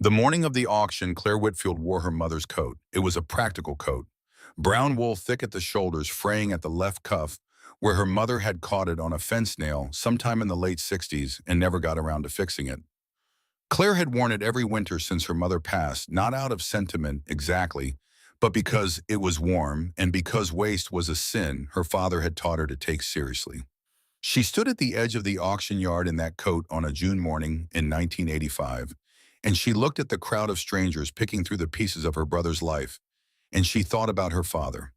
The morning of the auction, Claire Whitfield wore her mother's coat. It was a practical coat. Brown wool thick at the shoulders, fraying at the left cuff, where her mother had caught it on a fence nail sometime in the late 60s and never got around to fixing it. Claire had worn it every winter since her mother passed, not out of sentiment exactly, but because it was warm and because waste was a sin her father had taught her to take seriously. She stood at the edge of the auction yard in that coat on a June morning in 1985, and she looked at the crowd of strangers picking through the pieces of her brother's life, and she thought about her father.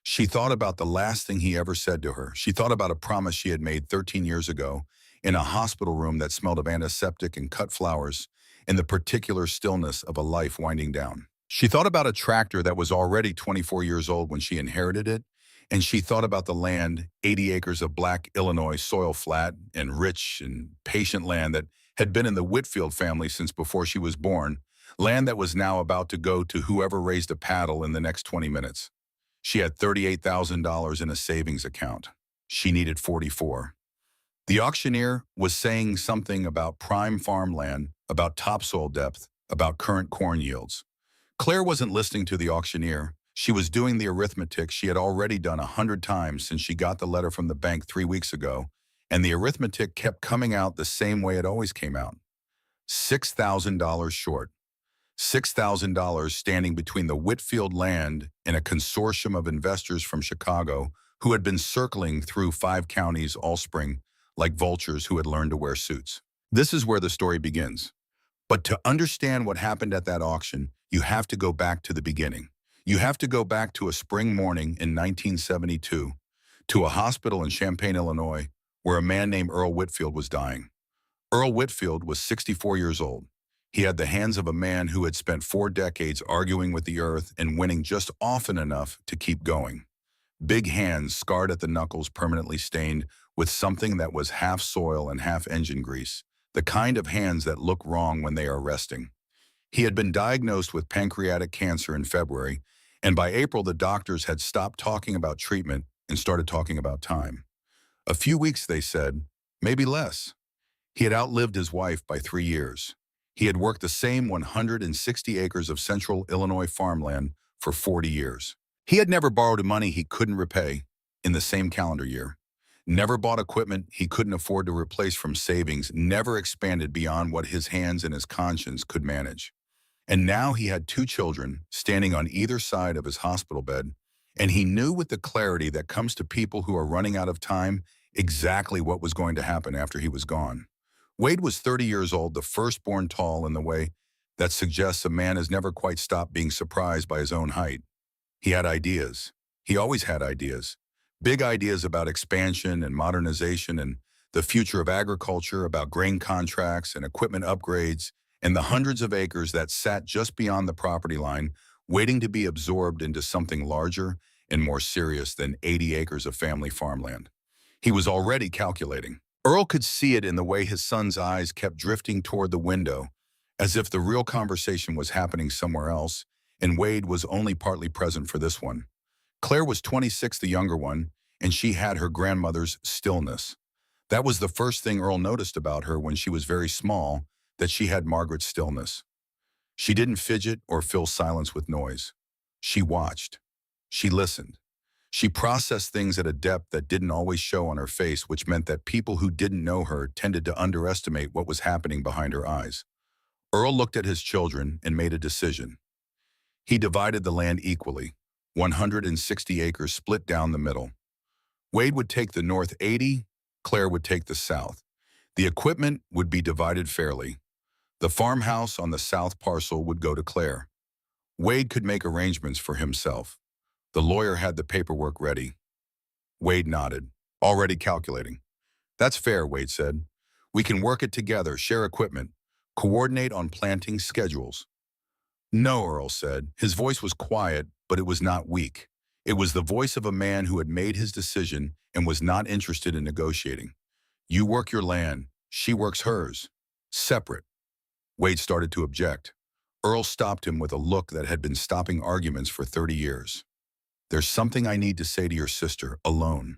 She thought about the last thing he ever said to her. She thought about a promise she had made 13 years ago in a hospital room that smelled of antiseptic and cut flowers and the particular stillness of a life winding down. She thought about a tractor that was already 24 years old when she inherited it, and she thought about the land, 80 acres of black Illinois soil, flat and rich and patient land that had been in the Whitfield family since before she was born, land that was now about to go to whoever raised a paddle in the next 20 minutes. She had $38,000 in a savings account. She needed 44. The auctioneer was saying something about prime farmland, about topsoil depth, about current corn yields. Claire wasn't listening to the auctioneer. She was doing the arithmetic she had already done 100 times since she got the letter from the bank 3 weeks ago, and the arithmetic kept coming out the same way it always came out. $6,000 short. $6,000 standing between the Whitfield land and a consortium of investors from Chicago who had been circling through 5 counties all spring like vultures who had learned to wear suits. This is where the story begins. But to understand what happened at that auction, you have to go back to the beginning. You have to go back to a spring morning in 1972, to a hospital in Champaign, Illinois, where a man named Earl Whitfield was dying. Earl Whitfield was 64 years old. He had the hands of a man who had spent 4 decades arguing with the earth and winning just often enough to keep going. Big hands scarred at the knuckles, permanently stained with something that was half soil and half engine grease, the kind of hands that look wrong when they are resting. He had been diagnosed with pancreatic cancer in February, and by April the doctors had stopped talking about treatment and started talking about time. A few weeks, they said, maybe less. He had outlived his wife by 3 years. He had worked the same 160 acres of central Illinois farmland for 40 years. He had never borrowed money he couldn't repay in the same calendar year, never bought equipment he couldn't afford to replace from savings, never expanded beyond what his hands and his conscience could manage. And now he had 2 children standing on either side of his hospital bed, and he knew with the clarity that comes to people who are running out of time exactly what was going to happen after he was gone. Wade was 30 years old, the firstborn, tall in the way that suggests a man has never quite stopped being surprised by his own height. He had ideas. He always had ideas. Big ideas about expansion and modernization and the future of agriculture, about grain contracts and equipment upgrades, and the hundreds of acres that sat just beyond the property line, waiting to be absorbed into something larger and more serious than 80 acres of family farmland. He was already calculating. Earl could see it in the way his son's eyes kept drifting toward the window, as if the real conversation was happening somewhere else, and Wade was only partly present for this one. Claire was 26, the younger one, and she had her grandmother's stillness. That was the first thing Earl noticed about her when she was very small, that she had Margaret's stillness. She didn't fidget or fill silence with noise. She watched. She listened. She processed things at a depth that didn't always show on her face, which meant that people who didn't know her tended to underestimate what was happening behind her eyes. Earl looked at his children and made a decision. He divided the land equally, 160 acres split down the middle. Wade would take the north 80, Claire would take the south. The equipment would be divided fairly. The farmhouse on the south parcel would go to Claire. Wade could make arrangements for himself. The lawyer had the paperwork ready. Wade nodded, already calculating. That's fair, Wade said. We can work it together, share equipment, coordinate on planting schedules. No, Earl said. His voice was quiet, but it was not weak. It was the voice of a man who had made his decision and was not interested in negotiating. You work your land, she works hers. Separate. Wade started to object. Earl stopped him with a look that had been stopping arguments for 30 years. There's something I need to say to your sister, alone.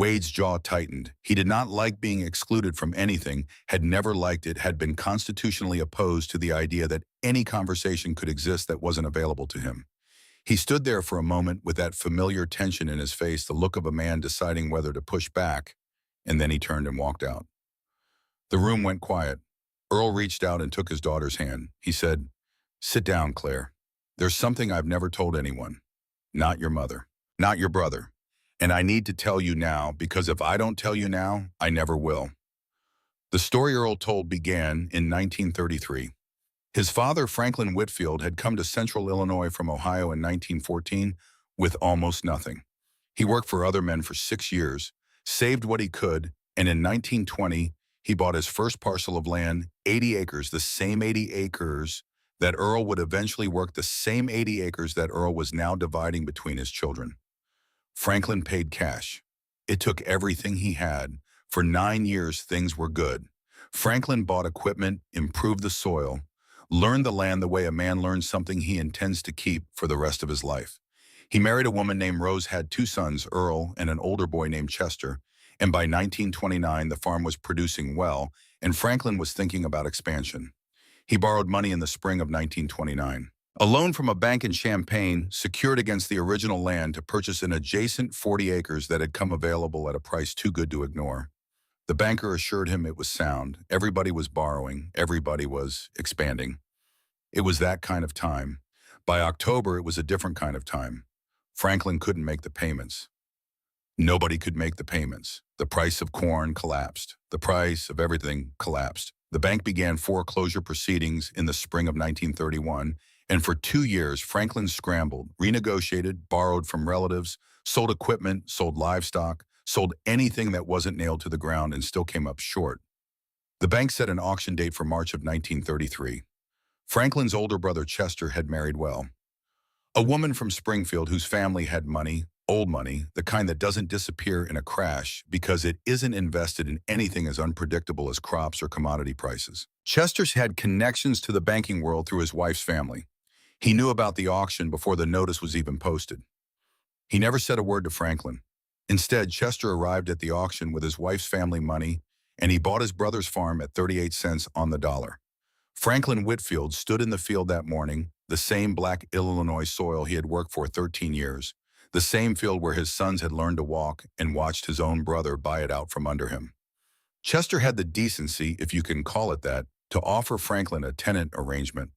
Wade's jaw tightened. He did not like being excluded from anything, had never liked it, had been constitutionally opposed to the idea that any conversation could exist that wasn't available to him. He stood there for a moment with that familiar tension in his face, the look of a man deciding whether to push back, and then he turned and walked out. The room went quiet. Earl reached out and took his daughter's hand. He said, "Sit down, Claire. There's something I've never told anyone. Not your mother. Not your brother. And I need to tell you now, because if I don't tell you now, I never will." The story Earl told began in 1933. His father, Franklin Whitfield, had come to central Illinois from Ohio in 1914 with almost nothing. He worked for other men for 6 years, saved what he could, and in 1920, he bought his first parcel of land, 80 acres, the same 80 acres that Earl would eventually work, the same 80 acres that Earl was now dividing between his children. Franklin paid cash. It took everything he had. For 9 years, things were good. Franklin bought equipment, improved the soil, learned the land the way a man learns something he intends to keep for the rest of his life. He married a woman named Rose, had 2 sons, Earl, and an older boy named Chester, and by 1929, the farm was producing well, and Franklin was thinking about expansion. He borrowed money in the spring of 1929. A loan from a bank in Champaign secured against the original land to purchase an adjacent 40 acres that had come available at a price too good to ignore. The banker assured him it was sound. Everybody was borrowing. Everybody was expanding. It was that kind of time. By October, it was a different kind of time. Franklin couldn't make the payments. Nobody could make the payments. The price of corn collapsed. The price of everything collapsed. The bank began foreclosure proceedings in the spring of 1931, and for 2 years, Franklin scrambled, renegotiated, borrowed from relatives, sold equipment, sold livestock, sold anything that wasn't nailed to the ground, and still came up short. The bank set an auction date for March of 1933. Franklin's older brother Chester had married well. A woman from Springfield whose family had money, old money, the kind that doesn't disappear in a crash because it isn't invested in anything as unpredictable as crops or commodity prices. Chester's had connections to the banking world through his wife's family. He knew about the auction before the notice was even posted. He never said a word to Franklin. Instead, Chester arrived at the auction with his wife's family money, and he bought his brother's farm at 38 cents on the dollar. Franklin Whitfield stood in the field that morning, the same black Illinois soil he had worked for 13 years, the same field where his sons had learned to walk, and watched his own brother buy it out from under him. Chester had the decency, if you can call it that, to offer Franklin a tenant arrangement.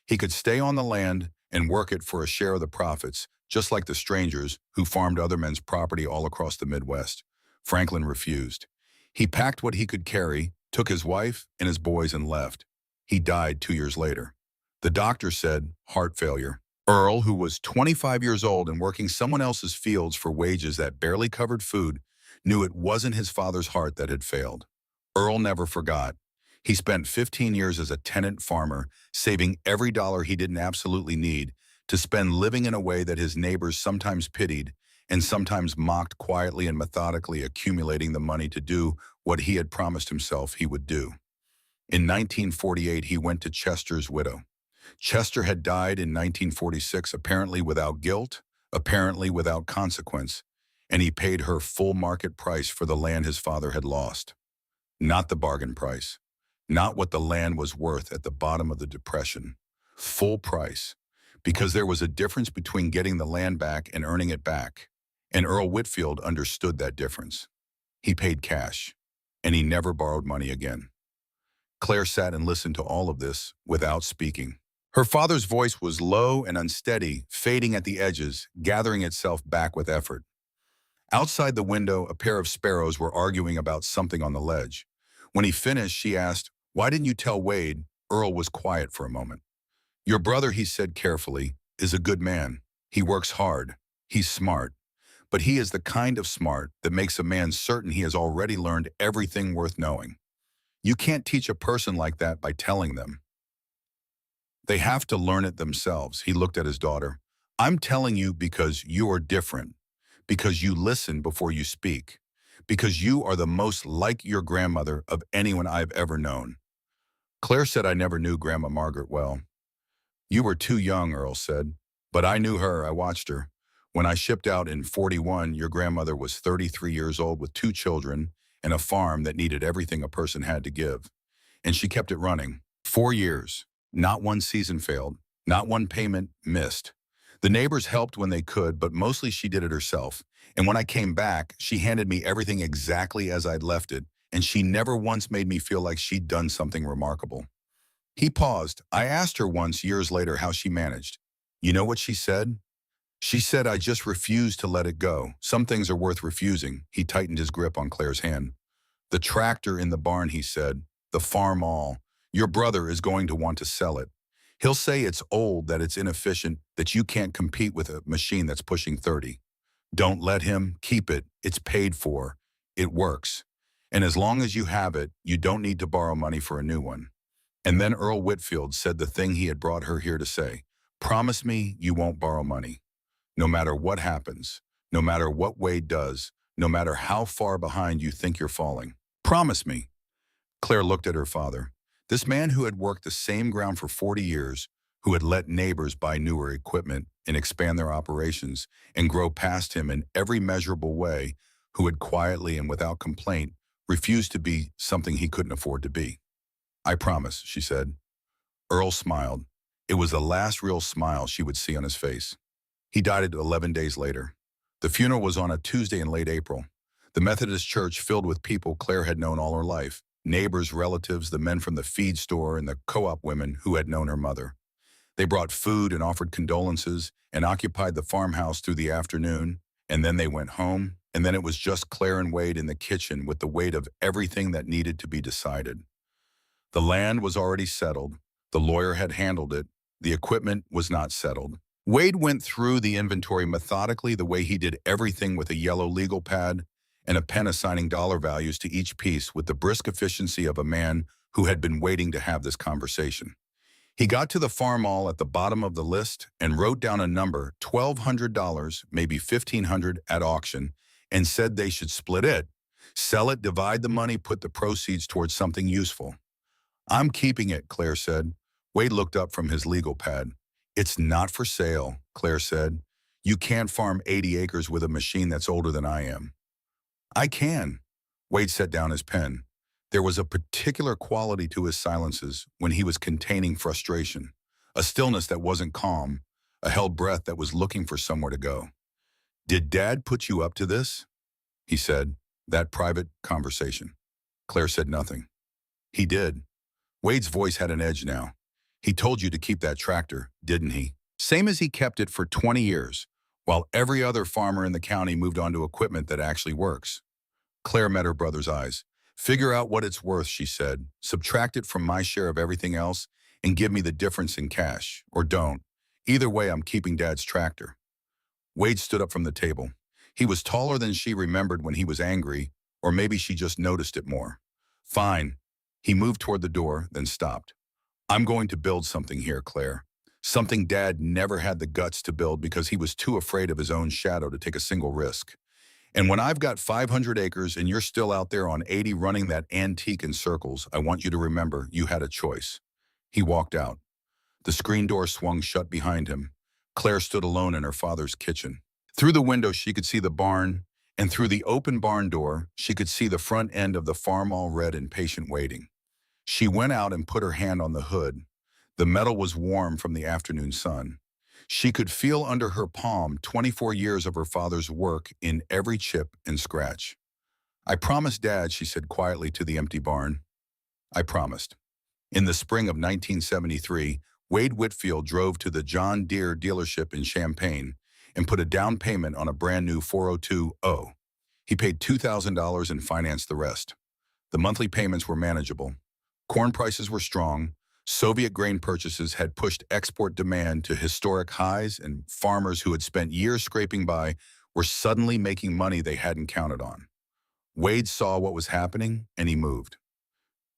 He could stay on the land and work it for a share of the profits, just like the strangers who farmed other men's property all across the Midwest. Franklin refused. He packed what he could carry, took his wife and his boys, and left. He died 2 years later. The doctor said, heart failure. Earl, who was 25 years old and working someone else's fields for wages that barely covered food, knew it wasn't his father's heart that had failed. Earl never forgot. He spent 15 years as a tenant farmer, saving every dollar he didn't absolutely need, to spend living in a way that his neighbors sometimes pitied and sometimes mocked, quietly and methodically accumulating the money to do what he had promised himself he would do. In 1948, he went to Chester's widow. Chester had died in 1946, apparently without guilt, apparently without consequence, and he paid her full market price for the land his father had lost. Not the bargain price, not what the land was worth at the bottom of the Depression. Full price, because there was a difference between getting the land back and earning it back, and Earl Whitfield understood that difference. He paid cash, and he never borrowed money again. Claire sat and listened to all of this without speaking. Her father's voice was low and unsteady, fading at the edges, gathering itself back with effort. Outside the window, a pair of sparrows were arguing about something on the ledge. When he finished, she asked, "Why didn't you tell Wade?" Earl was quiet for a moment. "Your brother," he said carefully, "is a good man. He works hard. He's smart. But he is the kind of smart that makes a man certain he has already learned everything worth knowing. You can't teach a person like that by telling them. They have to learn it themselves." He looked at his daughter. "I'm telling you because you are different, because you listen before you speak, because you are the most like your grandmother of anyone I've ever known." Claire said, "I never knew Grandma Margaret well." "You were too young," Earl said. "But I knew her. I watched her. When I shipped out in 41, your grandmother was 33 years old with 2 children and a farm that needed everything a person had to give. And she kept it running. 4 years. Not one season failed. Not one payment missed. The neighbors helped when they could, but mostly she did it herself. And when I came back, she handed me everything exactly as I'd left it, and she never once made me feel like she'd done something remarkable. He paused. I asked her once years later how she managed. You know what she said? She said, I just refused to let it go. Some things are worth refusing. He tightened his grip on Claire's hand. The tractor in the barn, he said, the Farmall. Your brother is going to want to sell it. He'll say it's old, that it's inefficient, that you can't compete with a machine that's pushing 30. Don't let him. Keep it. It's paid for. It works. And as long as you have it, you don't need to borrow money for a new one. And then Earl Whitfield said the thing he had brought her here to say. Promise me you won't borrow money. No matter what happens, no matter what Wade does, no matter how far behind you think you're falling. Promise me. Claire looked at her father. This man who had worked the same ground for 40 years, who had let neighbors buy newer equipment and expand their operations and grow past him in every measurable way, who had quietly and without complaint refused to be something he couldn't afford to be. I promise, she said. Earl smiled. It was the last real smile she would see on his face. He died at 11 days later. The funeral was on a Tuesday in late April. The Methodist church filled with people Claire had known all her life, neighbors, relatives, the men from the feed store, and the co-op women who had known her mother. They brought food and offered condolences and occupied the farmhouse through the afternoon, and then they went home, and then it was just Claire and Wade in the kitchen with the weight of everything that needed to be decided. The land was already settled. The lawyer had handled it. The equipment was not settled. Wade went through the inventory methodically the way he did everything with a yellow legal pad and a pen assigning dollar values to each piece with the brisk efficiency of a man who had been waiting to have this conversation. He got to the Farmall at the bottom of the list and wrote down a number, $1,200, maybe $1,500 at auction, and said they should split it, sell it, divide the money, put the proceeds towards something useful. I'm keeping it, Claire said. Wade looked up from his legal pad. It's not for sale, Claire said. You can't farm 80 acres with a machine that's older than I am. I can. Wade set down his pen. There was a particular quality to his silences when he was containing frustration, a stillness that wasn't calm, a held breath that was looking for somewhere to go. Did Dad put you up to this? He said, that private conversation. Claire said nothing. He did. Wade's voice had an edge now. He told you to keep that tractor, didn't he? Same as he kept it for 20 years, while every other farmer in the county moved on to equipment that actually works. Claire met her brother's eyes. Figure out what it's worth, she said. Subtract it from my share of everything else and give me the difference in cash, or don't. Either way, I'm keeping Dad's tractor. Wade stood up from the table. He was taller than she remembered when he was angry, or maybe she just noticed it more. Fine. He moved toward the door, then stopped. I'm going to build something here, Claire. Something Dad never had the guts to build because he was too afraid of his own shadow to take a single risk. And when I've got 500 acres and you're still out there on 80 running that antique in circles, I want you to remember you had a choice. He walked out. The screen door swung shut behind him. Claire stood alone in her father's kitchen. Through the window, she could see the barn, and through the open barn door, she could see the front end of the Farmall red in patient waiting. She went out and put her hand on the hood. The metal was warm from the afternoon sun. She could feel under her palm 24 years of her father's work in every chip and scratch. I promised, Dad, she said quietly to the empty barn. I promised. In the spring of 1973, Wade Whitfield drove to the John Deere dealership in Champaign and put a down payment on a brand new 402. He paid $2,000 and financed the rest. The monthly payments were manageable. Corn prices were strong. Soviet grain purchases had pushed export demand to historic highs, and farmers who had spent years scraping by were suddenly making money they hadn't counted on. Wade saw what was happening, and he moved.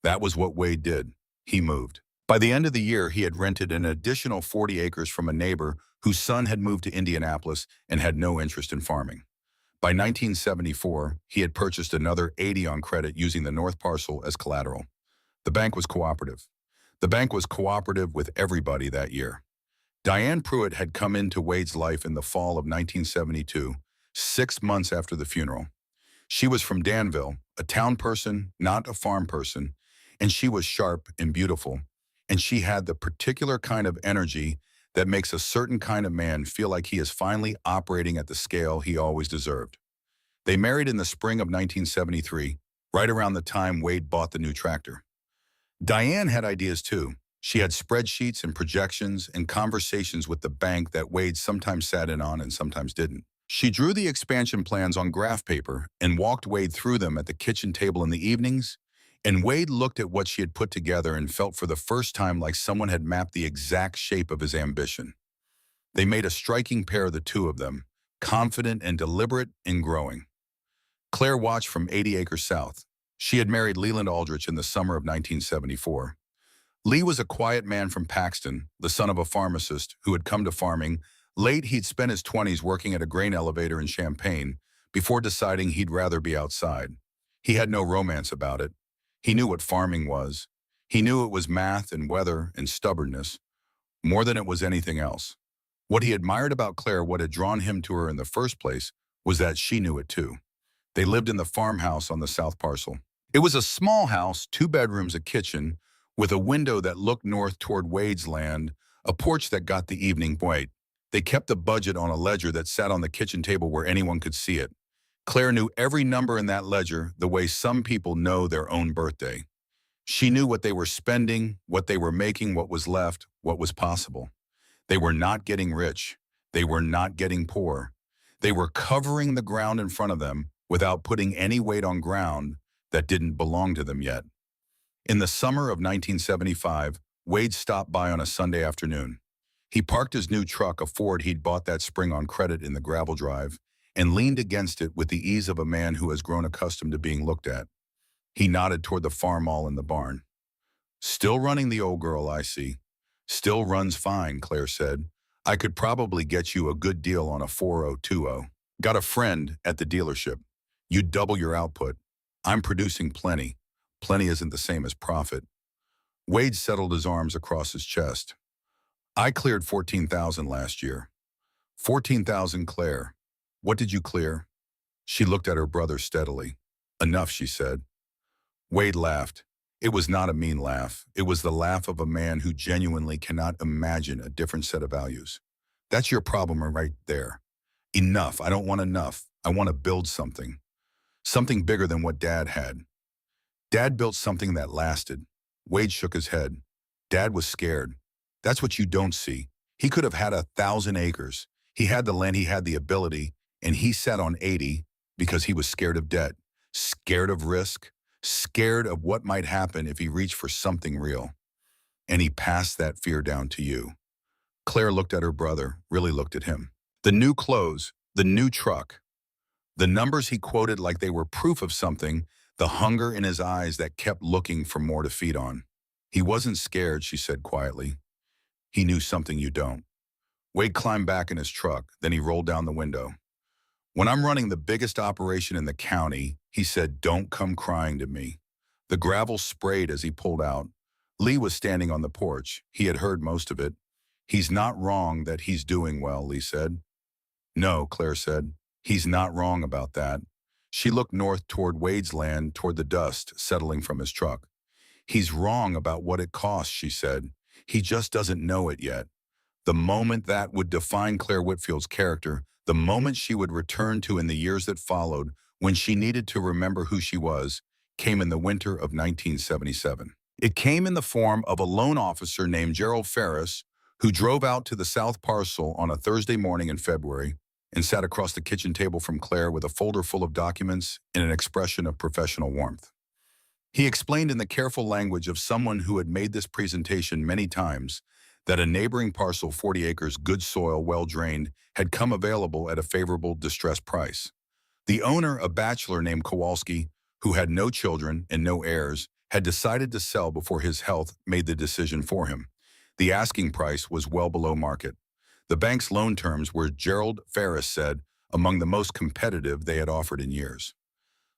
That was what Wade did. He moved. By the end of the year, he had rented an additional 40 acres from a neighbor whose son had moved to Indianapolis and had no interest in farming. By 1974, he had purchased another 80 on credit using the north parcel as collateral. The bank was cooperative. The bank was cooperative with everybody that year. Diane Pruitt had come into Wade's life in the fall of 1972, 6 months after the funeral. She was from Danville, a town person, not a farm person, and she was sharp and beautiful, and she had the particular kind of energy that makes a certain kind of man feel like he is finally operating at the scale he always deserved. They married in the spring of 1973, right around the time Wade bought the new tractor. Diane had ideas too. She had spreadsheets and projections and conversations with the bank that Wade sometimes sat in on and sometimes didn't. She drew the expansion plans on graph paper and walked Wade through them at the kitchen table in the evenings, and Wade looked at what she had put together and felt for the first time like someone had mapped the exact shape of his ambition. They made a striking pair, the two of them, confident and deliberate and growing. Claire watched from 80 acres south. She had married Leland Aldrich in the summer of 1974. Lee was a quiet man from Paxton, the son of a pharmacist who had come to farming. Late, he'd spent his 20s working at a grain elevator in Champaign before deciding he'd rather be outside. He had no romance about it. He knew what farming was. He knew it was math and weather and stubbornness, more than it was anything else. What he admired about Claire, what had drawn him to her in the first place, was that she knew it too. They lived in the farmhouse on the south parcel. It was a small house, 2 bedrooms, a kitchen, with a window that looked north toward Wade's land, a porch that got the evening light. They kept the budget on a ledger that sat on the kitchen table where anyone could see it. Claire knew every number in that ledger the way some people know their own birthday. She knew what they were spending, what they were making, what was left, what was possible. They were not getting rich. They were not getting poor. They were covering the ground in front of them without putting any weight on ground that didn't belong to them yet. In the summer of 1975, Wade stopped by on a Sunday afternoon. He parked his new truck, a Ford he'd bought that spring on credit, in the gravel drive, and leaned against it with the ease of a man who has grown accustomed to being looked at. He nodded toward the Farmall in the barn. "Still running the old girl, I see." "Still runs fine," Claire said. "I could probably get you a good deal on a 4020. Got a friend at the dealership. You'd double your output. I'm producing plenty. Plenty isn't the same as profit." Wade settled his arms across his chest. "I cleared 14,000 last year." 14,000, Claire. What did you clear?" She looked at her brother steadily. "Enough," she said. Wade laughed. It was not a mean laugh. It was the laugh of a man who genuinely cannot imagine a different set of values. "That's your problem right there. Enough. I don't want enough. I want to build something. Something bigger than what Dad had." "Dad built something that lasted." Wade shook his head. "Dad was scared. That's what you don't see. He could have had 1,000 acres. He had the land, he had the ability, and he sat on 80 because he was scared of debt, scared of risk, scared of what might happen if he reached for something real. And he passed that fear down to you." Claire looked at her brother, really looked at him. The new clothes, the new truck, the numbers he quoted like they were proof of something, the hunger in his eyes that kept looking for more to feed on. "He wasn't scared," she said quietly. "He knew something you don't." Wade climbed back in his truck, then he rolled down the window. "When I'm running the biggest operation in the county," he said, "don't come crying to me." The gravel sprayed as he pulled out. Lee was standing on the porch. He had heard most of it. "He's not wrong that he's doing well," Lee said. "No," Claire said. "He's not wrong about that." She looked north toward Wade's land, toward the dust settling from his truck. "He's wrong about what it costs," she said. "He just doesn't know it yet." The moment that would define Claire Whitfield's character, the moment she would return to in the years that followed, when she needed to remember who she was, came in the winter of 1977. It came in the form of a loan officer named Gerald Ferris, who drove out to the South Parcel on a Thursday morning in February and sat across the kitchen table from Claire with a folder full of documents and an expression of professional warmth. He explained in the careful language of someone who had made this presentation many times that a neighboring parcel, 40 acres, good soil, well-drained, had come available at a favorable distressed price. The owner, a bachelor named Kowalski, who had no children and no heirs, had decided to sell before his health made the decision for him. The asking price was well below market. The bank's loan terms were, Gerald Ferris said, among the most competitive they had offered in years.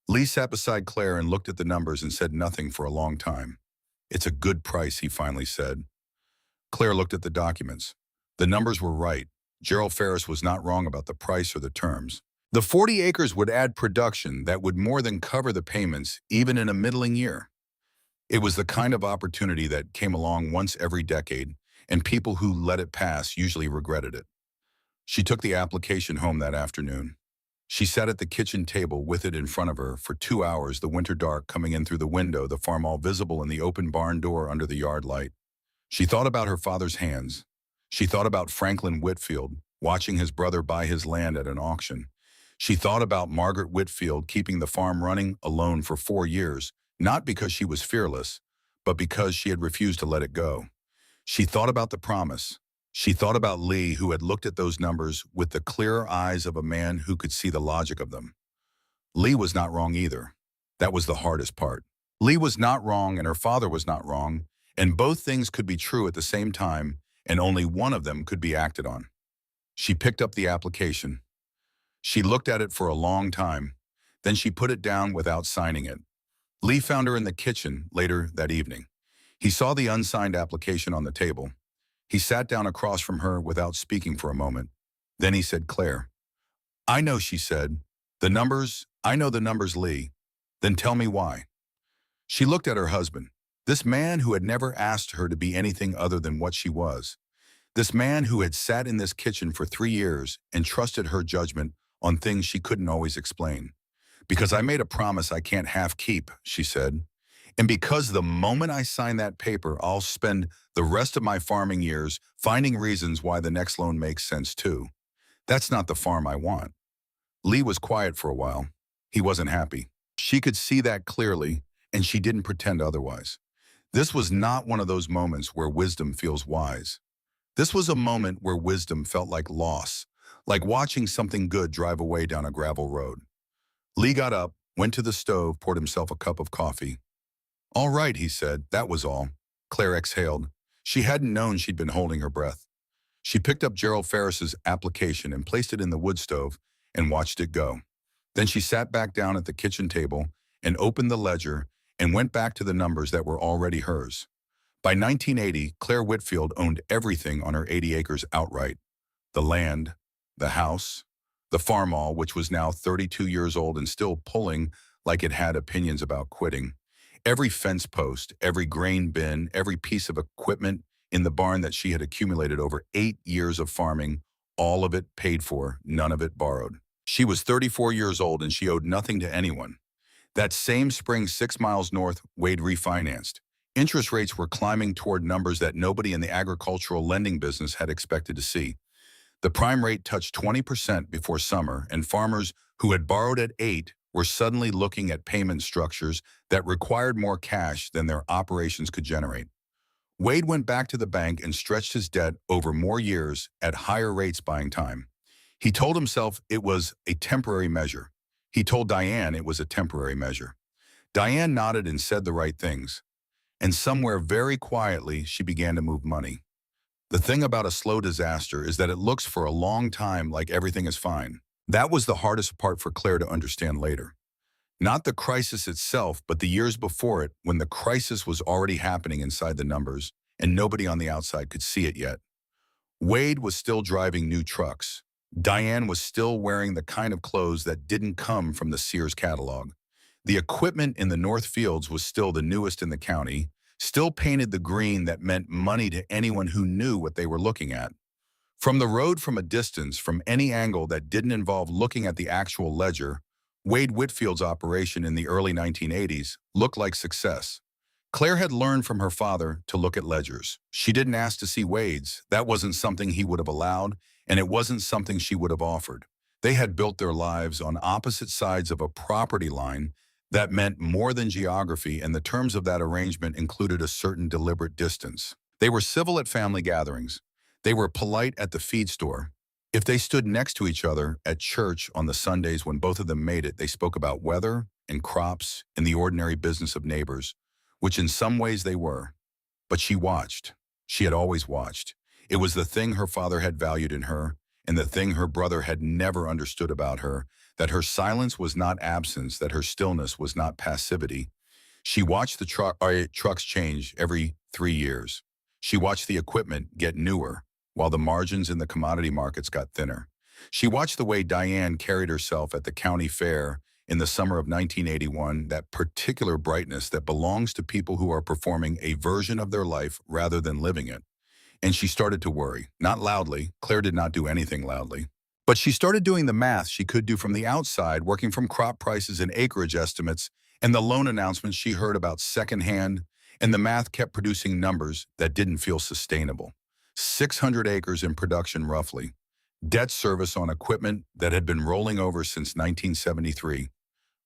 Lee sat beside Claire and looked at the numbers and said nothing for a long time. "It's a good price," he finally said. Claire looked at the documents. The numbers were right. Gerald Ferris was not wrong about the price or the terms. The 40 acres would add production that would more than cover the payments, even in a middling year. It was the kind of opportunity that came along once every decade, and people who let it pass usually regretted it. She took the application home that afternoon. She sat at the kitchen table with it in front of her for 2 hours, the winter dark coming in through the window, the Farmall visible in the open barn door under the yard light. She thought about her father's hands. She thought about Franklin Whitfield, watching his brother buy his land at an auction. She thought about Margaret Whitfield keeping the farm running alone for 4 years, not because she was fearless, but because she had refused to let it go. She thought about the promise. She thought about Lee, who had looked at those numbers with the clear eyes of a man who could see the logic of them. Lee was not wrong either. That was the hardest part. Lee was not wrong and her father was not wrong, and both things could be true at the same time, and only one of them could be acted on. She picked up the application. She looked at it for a long time. Then she put it down without signing it. Lee found her in the kitchen later that evening. He saw the unsigned application on the table. He sat down across from her without speaking for a moment. Then he said, "Claire." "I know," she said. I know the numbers, Lee." "Then tell me why." She looked at her husband, this man who had never asked her to be anything other than what she was. This man who had sat in this kitchen for 3 years and trusted her judgment on things she couldn't always explain. "Because I made a promise I can't half keep," she said. "And because the moment I sign that paper, I'll spend the rest of my farming years finding reasons why the next loan makes sense too. That's not the farm I want." Lee was quiet for a while. He wasn't happy. She could see that clearly, and she didn't pretend otherwise. This was not one of those moments where wisdom feels wise. This was a moment where wisdom felt like loss, like watching something good drive away down a gravel road. Lee got up, went to the stove, poured himself a cup of coffee. "All right," he said, "that was all." Claire exhaled. She hadn't known she'd been holding her breath. She picked up Gerald Ferris's application and placed it in the wood stove and watched it go. Then she sat back down at the kitchen table and opened the ledger and went back to the numbers that were already hers. By 1980, Claire Whitfield owned everything on her 80 acres outright. The land, the house, the Farmall, which was now 32 years old and still pulling like it had opinions about quitting. Every fence post, every grain bin, every piece of equipment in the barn that she had accumulated over 8 years of farming, all of it paid for, none of it borrowed. She was 34 years old and she owed nothing to anyone. That same spring 6 miles north, Wade refinanced. Interest rates were climbing toward numbers that nobody in the agricultural lending business had expected to see. The prime rate touched 20% before summer, and farmers who had borrowed at 8 were suddenly looking at payment structures that required more cash than their operations could generate. Wade went back to the bank and stretched his debt over more years at higher rates, buying time. He told himself it was a temporary measure. He told Diane it was a temporary measure. Diane nodded and said the right things. And somewhere very quietly, she began to move money. The thing about a slow disaster is that it looks for a long time like everything is fine. That was the hardest part for Claire to understand later. Not the crisis itself, but the years before it, when the crisis was already happening inside the numbers, and nobody on the outside could see it yet. Wade was still driving new trucks. Diane was still wearing the kind of clothes that didn't come from the Sears catalog. The equipment in the North Fields was still the newest in the county, still painted the green that meant money to anyone who knew what they were looking at. From the road, from a distance, from any angle that didn't involve looking at the actual ledger, Wade Whitfield's operation in the early 1980s looked like success. Claire had learned from her father to look at ledgers. She didn't ask to see Wade's. That wasn't something he would have allowed, and it wasn't something she would have offered. They had built their lives on opposite sides of a property line that meant more than geography, and the terms of that arrangement included a certain deliberate distance. They were civil at family gatherings. They were polite at the feed store. If they stood next to each other at church on the Sundays when both of them made it, they spoke about weather and crops and the ordinary business of neighbors, which in some ways they were. But she watched. She had always watched. It was the thing her father had valued in her, and the thing her brother had never understood about her, that her silence was not absence, that her stillness was not passivity. She watched the trucks change every 3 years. She watched the equipment get newer. while the margins in the commodity markets got thinner. She watched the way Diane carried herself at the county fair in the summer of 1981, that particular brightness that belongs to people who are performing a version of their life rather than living it. And she started to worry, not loudly. Claire did not do anything loudly. But she started doing the math she could do from the outside, working from crop prices and acreage estimates and the loan announcements she heard about secondhand, and the math kept producing numbers that didn't feel sustainable. 600 acres in production roughly. Debt service on equipment that had been rolling over since 1973.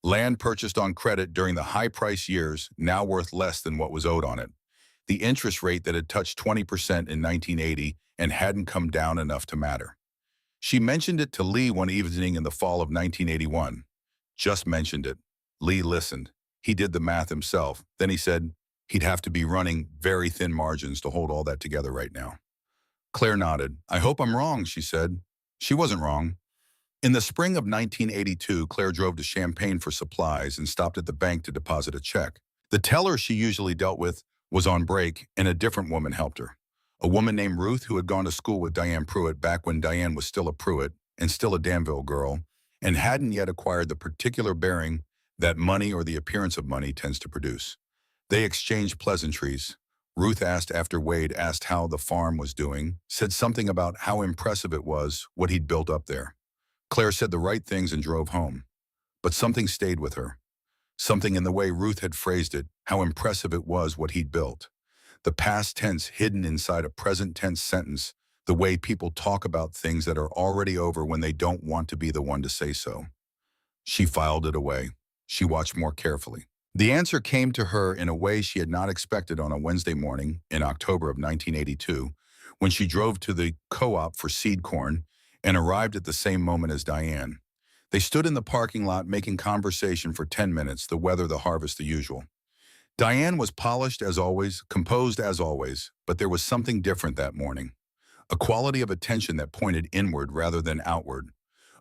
Land purchased on credit during the high-price years, now worth less than what was owed on it. The interest rate that had touched 20% in 1980 and hadn't come down enough to matter. She mentioned it to Lee one evening in the fall of 1981. Just mentioned it. Lee listened. He did the math himself. Then he said he'd have to be running very thin margins to hold all that together right now. Claire nodded. "I hope I'm wrong," she said. She wasn't wrong. In the spring of 1982, Claire drove to Champaign for supplies and stopped at the bank to deposit a check. The teller she usually dealt with was on break, and a different woman helped her. A woman named Ruth who had gone to school with Diane Pruitt back when Diane was still a Pruitt and still a Danville girl, and hadn't yet acquired the particular bearing that money or the appearance of money tends to produce. They exchanged pleasantries. Ruth asked after Wade asked how the farm was doing, said something about how impressive it was, what he'd built up there. Claire said the right things and drove home. But something stayed with her. Something in the way Ruth had phrased it, how impressive it was what he'd built. The past tense hidden inside a present tense sentence, the way people talk about things that are already over when they don't want to be the one to say so. She filed it away. She watched more carefully. The answer came to her in a way she had not expected on a Wednesday morning in October of 1982, when she drove to the co-op for seed corn and arrived at the same moment as Diane. They stood in the parking lot making conversation for 10 minutes, the weather, the harvest, the usual. Diane was polished as always, composed as always, but there was something different that morning. A quality of attention that pointed inward rather than outward.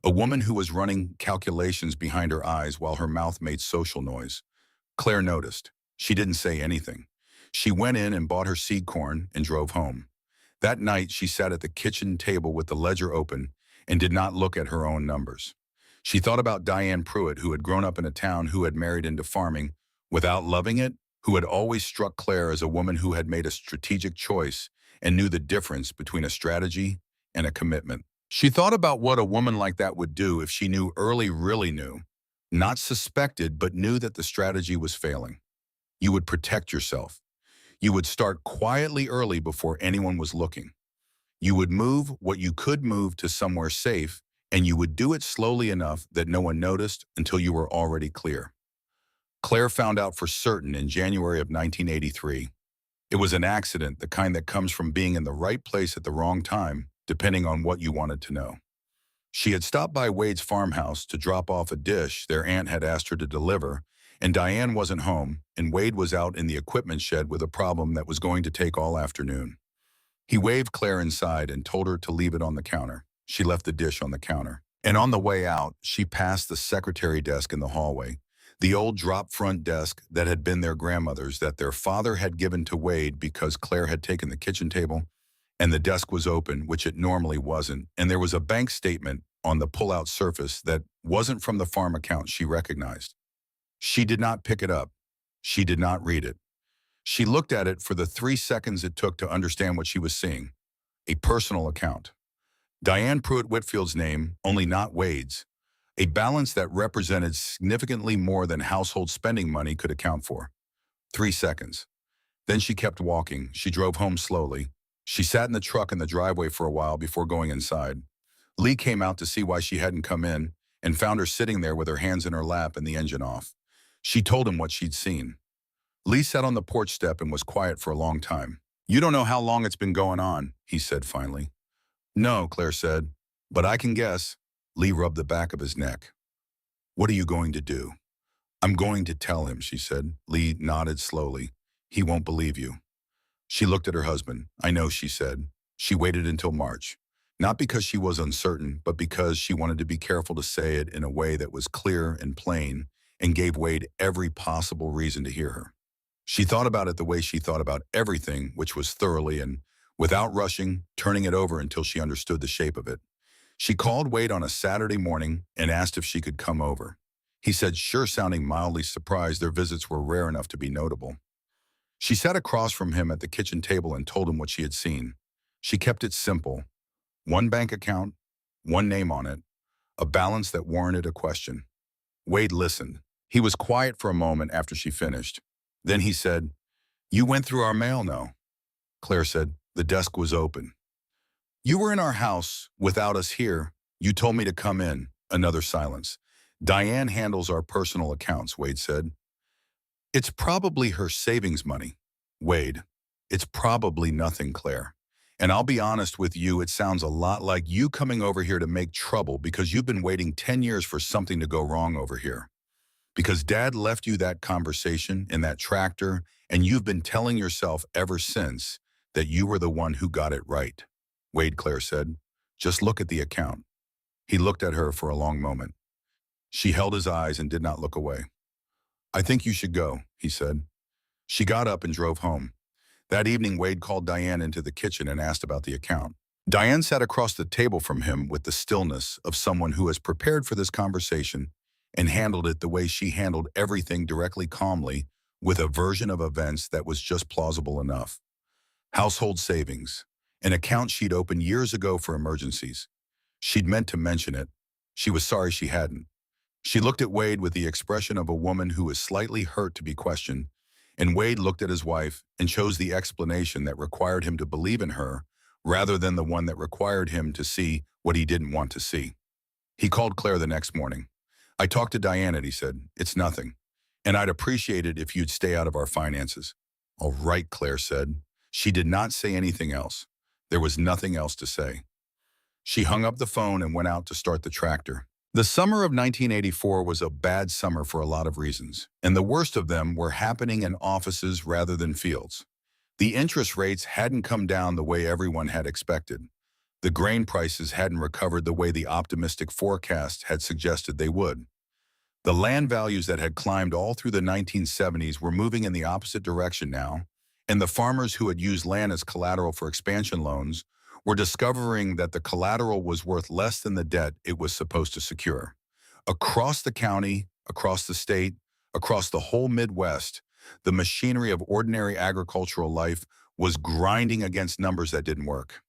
A woman who was running calculations behind her eyes while her mouth made social noise. Claire noticed. She didn't say anything. She went in and bought her seed corn and drove home. That night, she sat at the kitchen table with the ledger open and did not look at her own numbers. She thought about Diane Pruitt, who had grown up in a town, who had married into farming without loving it, who had always struck Claire as a woman who had made a strategic choice and knew the difference between a strategy and a commitment. She thought about what a woman like that would do if she knew early, really knew, not suspected, but knew that the strategy was failing. You would protect yourself. You would start quietly early before anyone was looking. You would move what you could move to somewhere safe, and you would do it slowly enough that no one noticed until you were already clear. Claire found out for certain in January of 1983. It was an accident, the kind that comes from being in the right place at the wrong time, depending on what you wanted to know. She had stopped by Wade's farmhouse to drop off a dish their aunt had asked her to deliver, and Diane wasn't home, and Wade was out in the equipment shed with a problem that was going to take all afternoon. He waved Claire inside and told her to leave it on the counter. She left the dish on the counter. And on the way out, she passed the secretary desk in the hallway, the old drop-front desk that had been their grandmother's that their father had given to Wade because Claire had taken the kitchen table, and the desk was open, which it normally wasn't, and there was a bank statement on the pull-out surface that wasn't from the farm account she recognized. She did not pick it up. She did not read it. She looked at it for the 3 seconds it took to understand what she was seeing. A personal account. Diane Pruitt Whitfield's name, only not Wade's. A balance that represented significantly more than household spending money could account for. 3 seconds. Then she kept walking. She drove home slowly. She sat in the truck in the driveway for a while before going inside. Lee came out to see why she hadn't come in and found her sitting there with her hands in her lap and the engine off. She told him what she'd seen. Lee sat on the porch step and was quiet for a long time. "You don't know how long it's been going on," he said finally. "No," Claire said, "but I can guess." Lee rubbed the back of his neck. "What are you going to do?" "I'm going to tell him," she said. Lee nodded slowly. "He won't believe you." She looked at her husband. "I know," she said. She waited until March. Not because she was uncertain, but because she wanted to be careful to say it in a way that was clear and plain and gave Wade every possible reason to hear her. She thought about it the way she thought about everything, which was thoroughly and without rushing, turning it over until she understood the shape of it. She called Wade on a Saturday morning and asked if she could come over. He said sure, sounding mildly surprised. Their visits were rare enough to be notable. She sat across from him at the kitchen table and told him what she had seen. She kept it simple. One bank account, one name on it, a balance that warranted a question. Wade listened. He was quiet for a moment after she finished. Then he said, "You went through our mail, no?" Claire said, "The desk was open." "You were in our house without us here. You told me to come in." Another silence. "Diane handles our personal accounts," Wade said. "It's probably her savings money." "Wade, it's probably nothing, Claire. And I'll be honest with you, it sounds a lot like you coming over here to make trouble because you've been waiting 10 years for something to go wrong over here. Because Dad left you that conversation in that tractor, and you've been telling yourself ever since that you were the one who got it right." "Wade," Claire said, "just look at the account." He looked at her for a long moment. She held his eyes and did not look away. "I think you should go," he said. She got up and drove home. That evening, Wade called Diane into the kitchen and asked about the account. Diane sat across the table from him with the stillness of someone who has prepared for this conversation and handled it the way she handled everything, directly, calmly, with a version of events that was just plausible enough. Household savings, an account she'd opened years ago for emergencies. She'd meant to mention it. She was sorry she hadn't. She looked at Wade with the expression of a woman who is slightly hurt to be questioned, and Wade looked at his wife and chose the explanation that required him to believe in her rather than the one that required him to see what he didn't want to see. He called Claire the next morning. "I talked to Diana," he said. "It's nothing. And I'd appreciate it if you'd stay out of our finances." "All right," Claire said. She did not say anything else. There was nothing else to say. She hung up the phone and went out to start the tractor. The summer of 1984 was a bad summer for a lot of reasons, and the worst of them were happening in offices rather than fields. The interest rates hadn't come down the way everyone had expected. The grain prices hadn't recovered the way the optimistic forecast had suggested they would. The land values that had climbed all through the 1970s were moving in the opposite direction now, and the farmers who had used land as collateral for expansion loans were discovering that the collateral was worth less than the debt it was supposed to secure. Across the county, across the state, across the whole Midwest, the machinery of ordinary agricultural life was grinding against numbers that didn't work.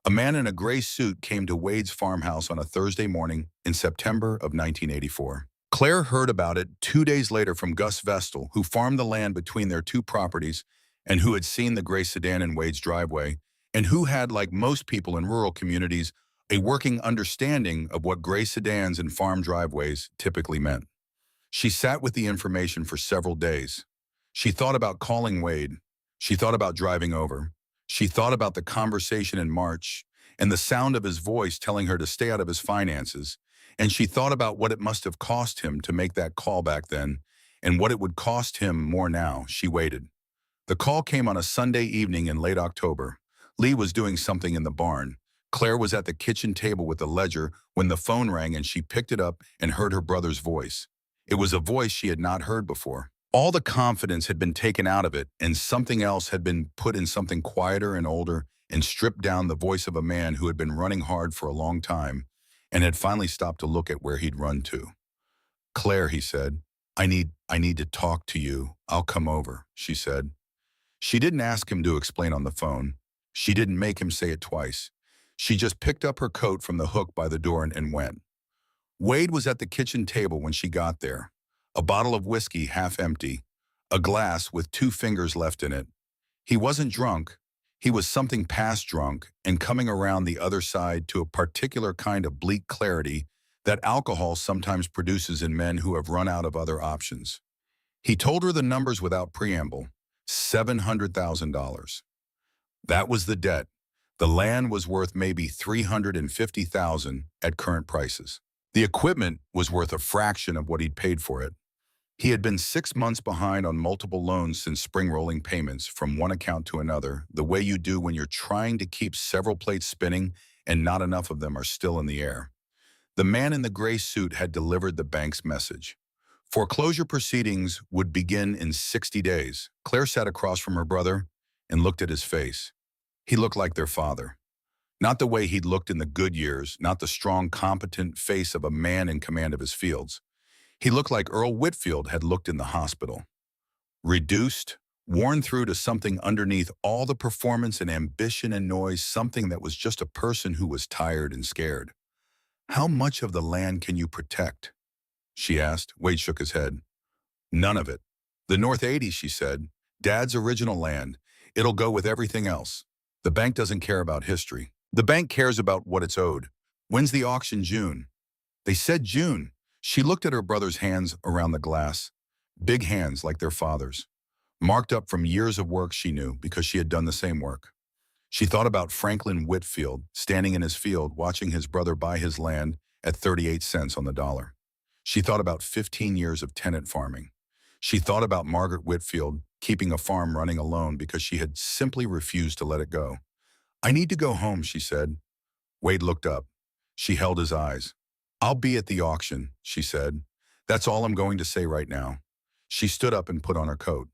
A man in a gray suit came to Wade's farmhouse on a Thursday morning in September of 1984. Claire heard about it 2 days later from Gus Vestal, who farmed the land between their two properties and who had seen the gray sedan in Wade's driveway, and who had, like most people in rural communities, a working understanding of what gray sedans and farm driveways typically meant. She sat with the information for several days. She thought about calling Wade. She thought about driving over. She thought about the conversation in March and the sound of his voice telling her to stay out of his finances. And she thought about what it must have cost him to make that call back then and what it would cost him more now. She waited. The call came on a Sunday evening in late October. Lee was doing something in the barn. Claire was at the kitchen table with the ledger when the phone rang, and she picked it up and heard her brother's voice. It was a voice she had not heard before. All the confidence had been taken out of it, and something else had been put in something quieter and older and stripped down, the voice of a man who had been running hard for a long time and had finally stopped to look at where he'd run to. "Claire," he said, I need to talk to you. I'll come over," she said. She didn't ask him to explain on the phone. She didn't make him say it twice. She just picked up her coat from the hook by the door and went. Wade was at the kitchen table when she got there. A bottle of whiskey half empty, a glass with 2 fingers left in it. He wasn't drunk. He was something past drunk and coming around the other side to a particular kind of bleak clarity that alcohol sometimes produces in men who have run out of other options. He told her the numbers without preamble. $700,000. That was the debt. The land was worth maybe $350,000 at current prices. The equipment was worth a fraction of what he'd paid for it. He had been 6 months behind on multiple loans since spring rolling payments from one account to another, the way you do when you're trying to keep several plates spinning and not enough of them are still in the air. The man in the gray suit had delivered the bank's message. Foreclosure proceedings would begin in 60 days. Claire sat across from her brother and looked at his face. He looked like their father. Not the way he'd looked in the good years, not the strong, competent face of a man in command of his fields. He looked like Earl Whitfield had looked in the hospital. Reduced, worn through to something underneath all the performance and ambition and noise, something that was just a person who was tired and scared. "How much of the land can you protect?" she asked. Wade shook his head. "None of it. The North 80, she said. Dad's original land. It'll go with everything else. The bank doesn't care about history. The bank cares about what it's owed. When's the auction? June." They said June. She looked at her brother's hands around the glass. Big hands like their father's. Marked up from years of work she knew because she had done the same work. She thought about Franklin Whitfield standing in his field watching his brother buy his land at 38 cents on the dollar. She thought about 15 years of tenant farming. She thought about Margaret Whitfield keeping a farm running alone because she had simply refused to let it go. "I need to go home," she said. Wade looked up. She held his eyes. "I'll be at the auction," she said. "That's all I'm going to say right now." She stood up and put on her coat.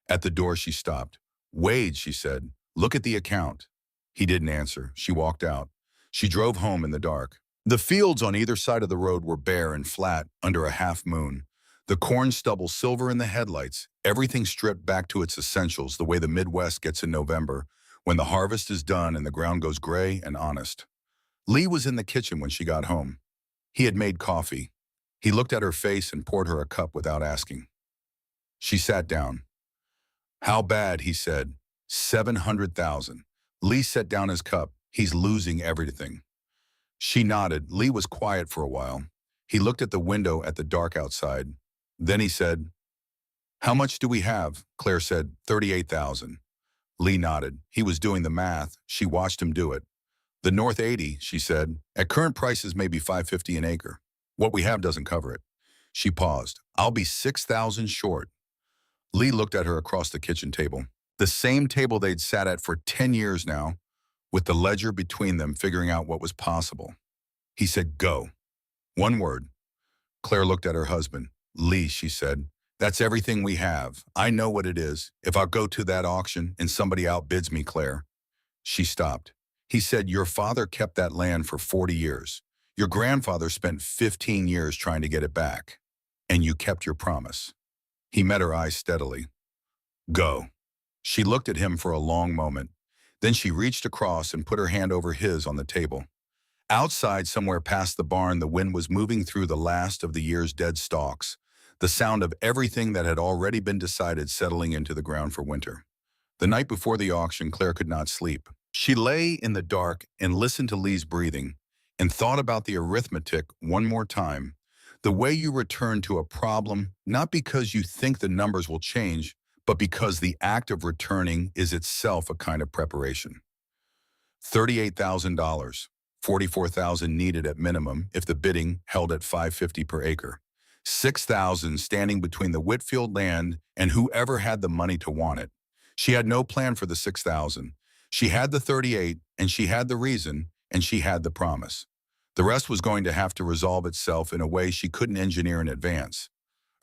At the door, she stopped. "Wade," she said, "look at the account." He didn't answer. She walked out. She drove home in the dark. The fields on either side of the road were bare and flat under a half moon. The corn stubble silver in the headlights, everything stripped back to its essentials the way the Midwest gets in November, when the harvest is done and the ground goes gray and honest. Lee was in the kitchen when she got home. He had made coffee. He looked at her face and poured her a cup without asking. She sat down. "How bad?" he said. 700,000. Lee set down his cup. "He's losing everything." She nodded. Lee was quiet for a while. He looked at the window at the dark outside. Then he said, "How much do we have?" Claire said, 38,000. Lee nodded. He was doing the math. She watched him do it. "The North 80, she said. "At current prices, maybe 550 an acre. What we have doesn't cover it." She paused. "I'll be 6,000 short." Lee looked at her across the kitchen table. The same table they'd sat at for 10 years now, with the ledger between them figuring out what was possible. He said, "Go." One word. Claire looked at her husband. "Lee," she said, "that's everything we have. I know what it is. If I go to that auction and somebody outbids me, Claire." She stopped. He said, "Your father kept that land for 40 years. Your grandfather spent 15 years trying to get it back. And you kept your promise." He met her eyes steadily. "Go." She looked at him for a long moment. Then she reached across and put her hand over his on the table. Outside, somewhere past the barn, the wind was moving through the last of the year's dead stalks, the sound of everything that had already been decided settling into the ground for winter. The night before the auction, Claire could not sleep. She lay in the dark and listened to Lee's breathing and thought about the arithmetic one more time. The way you return to a problem, not because you think the numbers will change, but because the act of returning is itself a kind of preparation. $38,000, 44,000 needed at minimum if the bidding held at 550 per acre. 6,000 standing between the Whitfield land and whoever had the money to want it. She had no plan for the 6,000. She had the 38, and she had the reason, and she had the promise. The rest was going to have to resolve itself in a way she couldn't engineer in advance.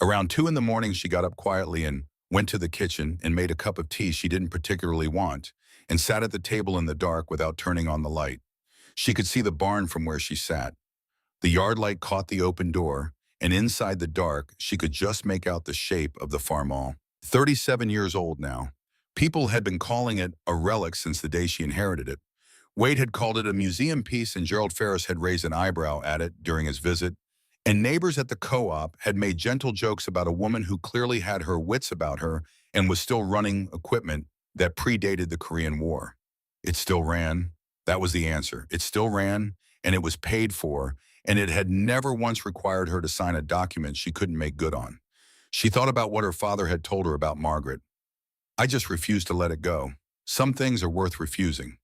Around 2 in the morning, she got up quietly and went to the kitchen and made a cup of tea she didn't particularly want, and sat at the table in the dark without turning on the light. She could see the barn from where she sat. The yard light caught the open door, and inside the dark, she could just make out the shape of the Farmall. 37 years old now. People had been calling it a relic since the day she inherited it. Wade had called it a museum piece, and Gerald Ferris had raised an eyebrow at it during his visit. And neighbors at the co-op had made gentle jokes about a woman who clearly had her wits about her and was still running equipment that predated the Korean War. It still ran. That was the answer. It still ran, and it was paid for, and it had never once required her to sign a document she couldn't make good on. She thought about what her father had told her about Margaret. "I just refuse to let it go. Some things are worth refusing."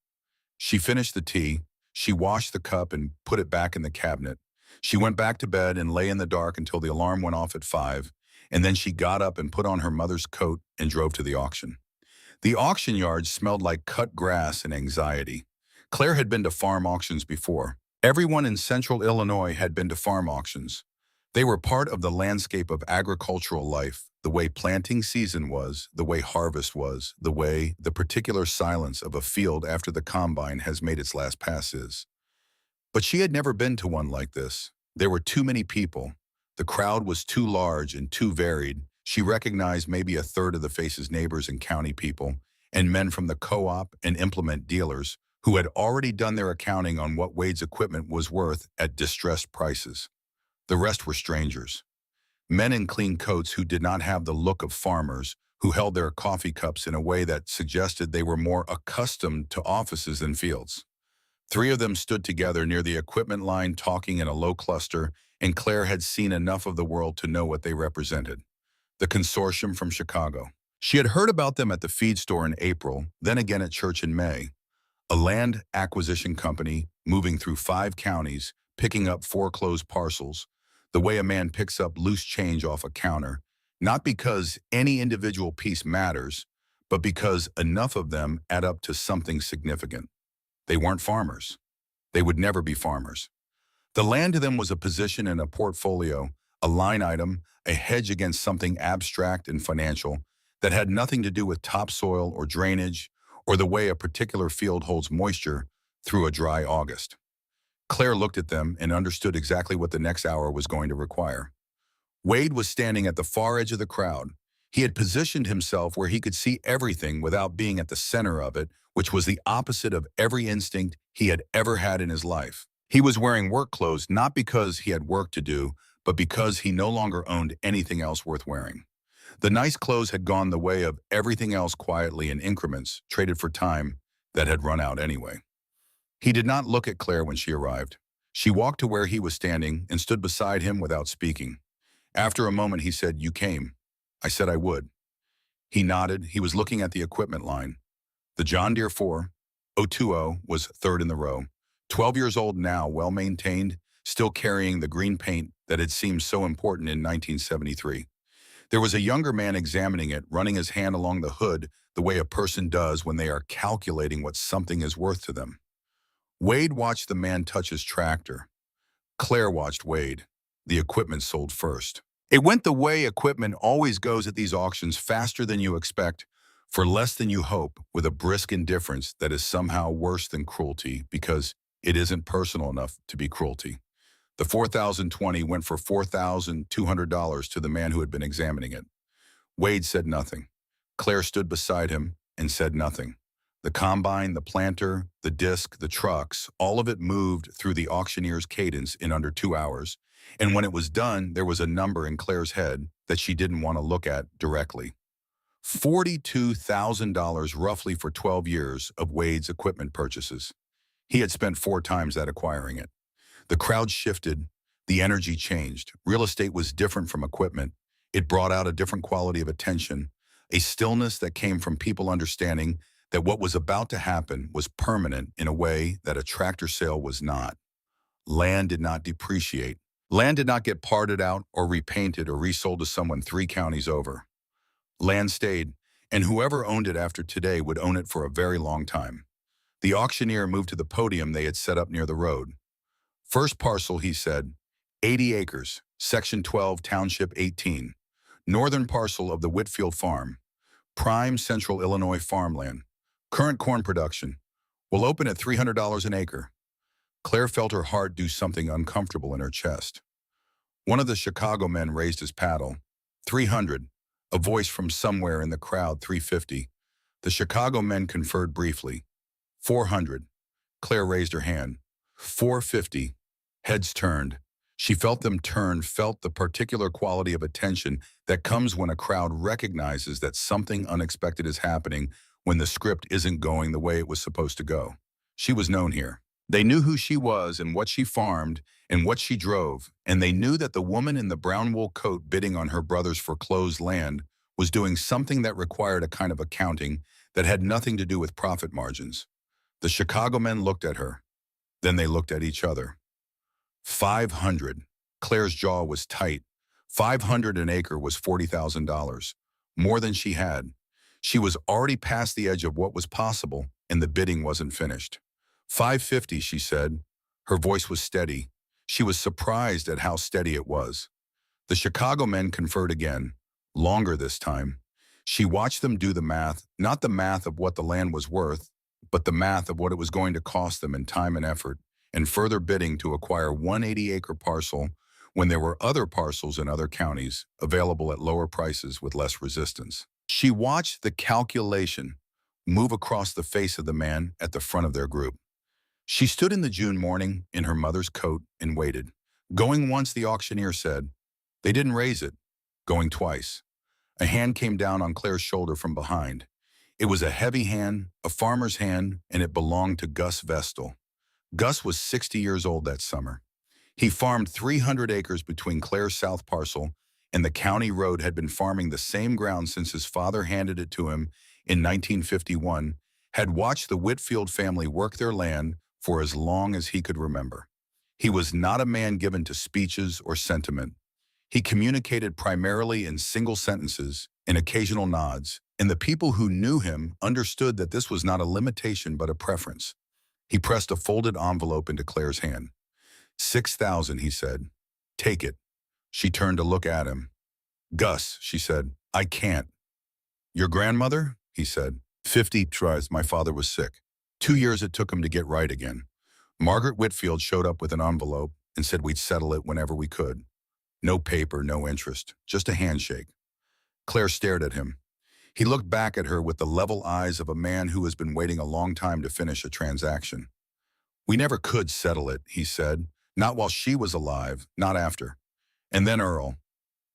She finished the tea. She washed the cup and put it back in the cabinet. She went back to bed and lay in the dark until the alarm went off at 5, and then she got up and put on her mother's coat and drove to the auction. The auction yard smelled like cut grass and anxiety. Claire had been to farm auctions before. Everyone in central Illinois had been to farm auctions. They were part of the landscape of agricultural life, The way planting season was, the way harvest was, the particular silence of a field after the combine has made its last pass is. But she had never been to one like this. There were too many people. The crowd was too large and too varied. She recognized maybe a third of the faces, neighbors and county people, and men from the co-op and implement dealers who had already done their accounting on what Wade's equipment was worth at distressed prices. The rest were strangers. Men in clean coats who did not have the look of farmers, who held their coffee cups in a way that suggested they were more accustomed to offices than fields. Three of them stood together near the equipment line talking in a low cluster, and Claire had seen enough of the world to know what they represented. The consortium from Chicago. She had heard about them at the feed store in April, then again at church in May. A land acquisition company moving through 5 counties, picking up foreclosed parcels, the way a man picks up loose change off a counter, not because any individual piece matters, but because enough of them add up to something significant. They weren't farmers. They would never be farmers. The land to them was a position in a portfolio, a line item, a hedge against something abstract and financial that had nothing to do with topsoil or drainage or the way a particular field holds moisture through a dry August. Claire looked at them and understood exactly what the next hour was going to require. Wade was standing at the far edge of the crowd. He had positioned himself where he could see everything without being at the center of it, which was the opposite of every instinct he had ever had in his life. He was wearing work clothes not because he had work to do, but because he no longer owned anything else worth wearing. The nice clothes had gone the way of everything else quietly in increments, traded for time that had run out anyway. He did not look at Claire when she arrived. She walked to where he was standing and stood beside him without speaking. After a moment, he said, "You came. I said I would." He nodded. He was looking at the equipment line. The John Deere 4020 was third in the row. 12 years old now, well-maintained, still carrying the green paint that had seemed so important in 1973. There was a younger man examining it, running his hand along the hood the way a person does when they are calculating what something is worth to them. Wade watched the man touch his tractor. Claire watched Wade. The equipment sold first. It went the way equipment always goes at these auctions, faster than you expect, for less than you hope, with a brisk indifference that is somehow worse than cruelty because it isn't personal enough to be cruelty. The 4020 went for $4,200 to the man who had been examining it. Wade said nothing. Claire stood beside him and said nothing. The combine, the planter, the disc, the trucks, all of it moved through the auctioneer's cadence in under 2 hours, and when it was done, there was a number in Claire's head that she didn't want to look at directly. $42,000 roughly for 12 years of Wade's equipment purchases. He had spent 4 times that acquiring it. The crowd shifted. The energy changed. Real estate was different from equipment. It brought out a different quality of attention, a stillness that came from people understanding that what was about to happen was permanent in a way that a tractor sale was not. Land did not depreciate. Land did not get parted out or repainted or resold to someone 3 counties over. Land stayed, and whoever owned it after today would own it for a very long time. The auctioneer moved to the podium they had set up near the road. First parcel, he said, 80 acres, Section 12, Township 18. Northern parcel of the Whitfield Farm. Prime Central Illinois farmland. Current corn production. Will open at $300 an acre. Claire felt her heart do something uncomfortable in her chest. One of the Chicago men raised his paddle. 300. A voice from somewhere in the crowd, 350. The Chicago men conferred briefly. 400. Claire raised her hand. 450. Heads turned. She felt them turn, felt the particular quality of attention that comes when a crowd recognizes that something unexpected is happening when the script isn't going the way it was supposed to go. She was known here. They knew who she was and what she farmed and what she drove, and they knew that the woman in the brown wool coat bidding on her brother's foreclosed land was doing something that required a kind of accounting that had nothing to do with profit margins. The Chicago men looked at her. Then they looked at each other. 500. Claire's jaw was tight. 500 an acre was $40,000, more than she had. She was already past the edge of what was possible, and the bidding wasn't finished. 550, she said. Her voice was steady. She was surprised at how steady it was. The Chicago men conferred again. Longer this time. She watched them do the math, not the math of what the land was worth, but the math of what it was going to cost them in time and effort, and further bidding to acquire 180-acre parcel when there were other parcels in other counties available at lower prices with less resistance. She watched the calculation move across the face of the man at the front of their group. She stood in the June morning in her mother's coat and waited. Going once, the auctioneer said. They didn't raise it. Going twice. A hand came down on Claire's shoulder from behind. It was a heavy hand, a farmer's hand, and it belonged to Gus Vestal. Gus was 60 years old that summer. He farmed 300 acres between Claire's south parcel and the county road, had been farming the same ground since his father handed it to him in 1951, had watched the Whitfield family work their land for as long as he could remember. He was not a man given to speeches or sentiment. He communicated primarily in single sentences and occasional nods, and the people who knew him understood that this was not a limitation but a preference. He pressed a folded envelope into Claire's hand. 6,000, he said. Take it. She turned to look at him. Gus, she said, I can't. Your grandmother? He said. 50 tries. My father was sick. 2 years it took him to get right again. Margaret Whitfield showed up with an envelope and said we'd settle it whenever we could. No paper, no interest, just a handshake. Claire stared at him. He looked back at her with the level eyes of a man who has been waiting a long time to finish a transaction. We never could settle it, he said. Not while she was alive, not after. And then Earl.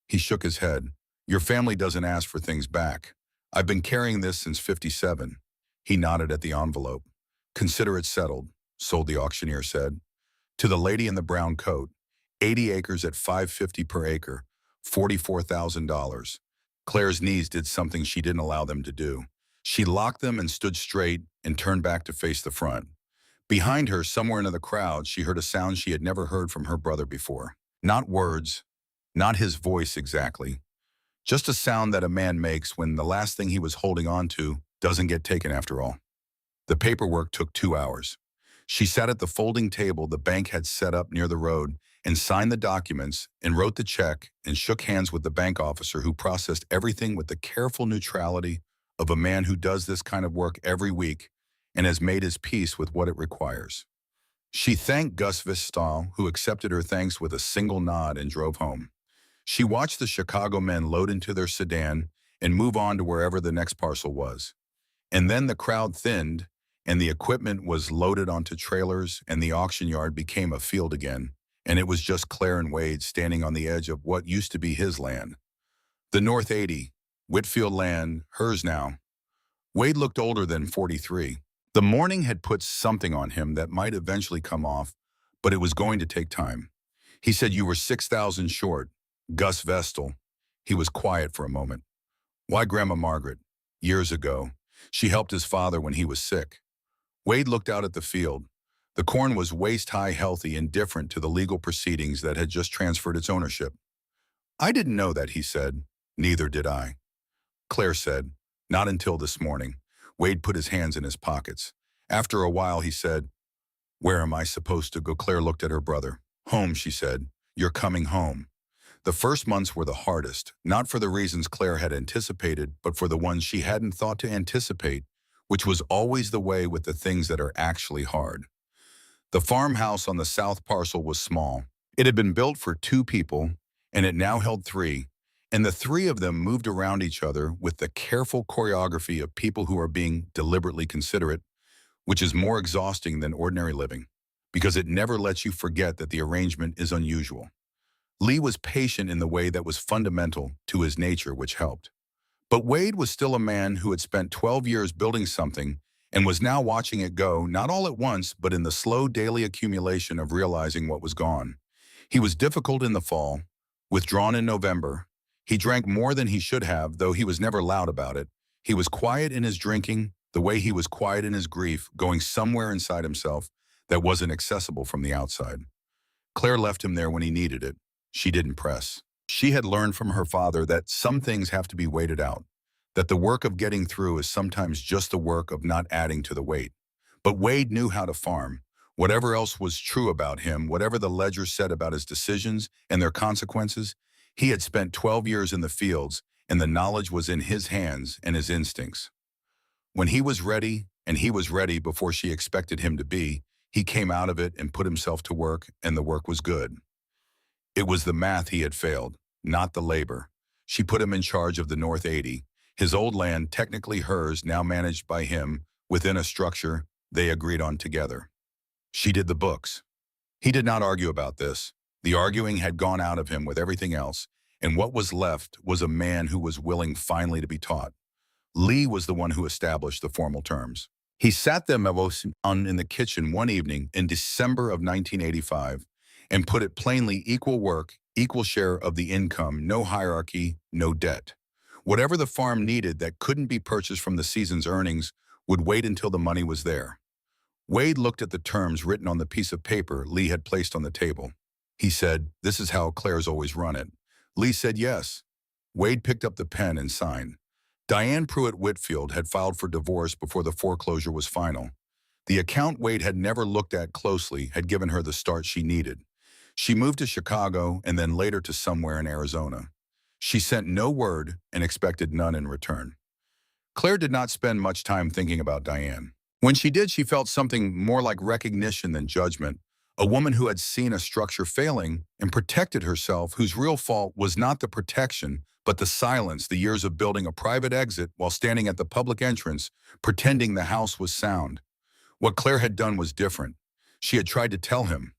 He shook his head. Your family doesn't ask for things back. I've been carrying this since '57. He nodded at the envelope. Consider it settled, sold, the auctioneer said. To the lady in the brown coat, 80 acres at $550 per acre, $44,000. Claire's knees did something she didn't allow them to do. She locked them and stood straight and turned back to face the front. Behind her, somewhere in the crowd, she heard a sound she had never heard from her brother before. Not words, not his voice exactly. Just a sound that a man makes when the last thing he was holding on to doesn't get taken after all. The paperwork took 2 hours. She sat at the folding table the bank had set up near the road and signed the documents and wrote the check and shook hands with the bank officer who processed everything with the careful neutrality of a man who does this kind of work every week and has made his peace with what it requires. She thanked Gus Vestal, who accepted her thanks with a single nod and drove home. She watched the Chicago men load into their sedan and move on to wherever the next parcel was. And then the crowd thinned, and the equipment was loaded onto trailers, and the auction yard became a field again, and it was just Claire and Wade standing on the edge of what used to be his land. The North 80, Whitfield land, hers now. Wade looked older than 43. The morning had put something on him that might eventually come off, but it was going to take time. He said, you were 6,000 short. Gus Vestal. He was quiet for a moment. Why, Grandma Margaret? Years ago. She helped his father when he was sick. Wade looked out at the field. The corn was waist-high, healthy, indifferent to the legal proceedings that had just transferred its ownership. I didn't know that, he said. Neither did I. Claire said, not until this morning. Wade put his hands in his pockets. After a while, he said, where am I supposed to go? Claire looked at her brother. Home, she said. You're coming home. The first months were the hardest, not for the reasons Claire had anticipated, but for the ones she hadn't thought to anticipate, which was always the way with the things that are actually hard. The farmhouse on the south parcel was small. It had been built for 2 people, and it now held 3, and the 3 of them moved around each other with the careful choreography of people who are being deliberately considerate, which is more exhausting than ordinary living, because it never lets you forget that the arrangement is unusual. Lee was patient in the way that was fundamental to his nature, which helped. But Wade was still a man who had spent 12 years building something and was now watching it go, not all at once, but in the slow daily accumulation of realizing what was gone. He was difficult in the fall, withdrawn in November. He drank more than he should have, though he was never loud about it. He was quiet in his drinking, the way he was quiet in his grief, going somewhere inside himself that wasn't accessible from the outside. Claire left him there when he needed it. She didn't press. She had learned from her father that some things have to be waited out, that the work of getting through is sometimes just the work of not adding to the weight. But Wade knew how to farm. Whatever else was true about him, whatever the ledger said about his decisions and their consequences, he had spent 12 years in the fields, and the knowledge was in his hands and his instincts. When he was ready, and he was ready before she expected him to be, he came out of it and put himself to work, and the work was good. It was the math he had failed, not the labor. She put him in charge of the North 80, his old land, technically hers, now managed by him, within a structure they agreed on together. She did the books. He did not argue about this. The arguing had gone out of him with everything else, and what was left was a man who was willing finally to be taught. Lee was the one who established the formal terms. He sat them in the kitchen one evening in December of 1985 and put it plainly: equal work, equal share of the income, no hierarchy, no debt. Whatever the farm needed that couldn't be purchased from the season's earnings would wait until the money was there. Wade looked at the terms written on the piece of paper Lee had placed on the table. He said, "This is how Claire's always run it." Lee said yes. Wade picked up the pen and signed. Diane Pruitt Whitfield had filed for divorce before the foreclosure was final. The account Wade had never looked at closely had given her the start she needed. She moved to Chicago and then later to somewhere in Arizona. She sent no word and expected none in return. Claire did not spend much time thinking about Diane. When she did, she felt something more like recognition than judgment. A woman who had seen a structure failing and protected herself, whose real fault was not the protection, but the silence, the years of building a private exit while standing at the public entrance, pretending the house was sound. What Claire had done was different. She had tried to tell him.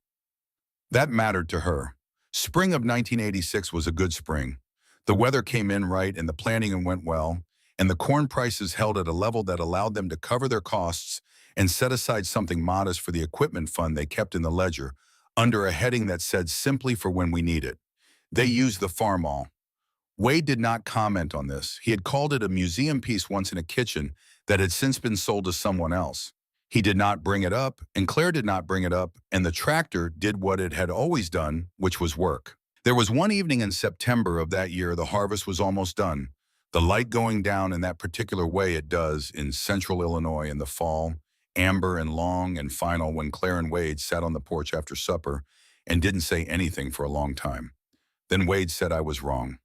That mattered to her. Spring of 1986 was a good spring. The weather came in right and the planting went well, and the corn prices held at a level that allowed them to cover their costs and set aside something modest for the equipment fund they kept in the ledger, under a heading that said simply "for when we need it." They used the Farmall. Wade did not comment on this. He had called it a museum piece once in a kitchen that had since been sold to someone else. He did not bring it up, and Claire did not bring it up, and the tractor did what it had always done, which was work. There was one evening in September of that year. The harvest was almost done. The light going down in that particular way it does in central Illinois in the fall, amber and long and final, when Claire and Wade sat on the porch after supper and didn't say anything for a long time. Then Wade said, "I was wrong."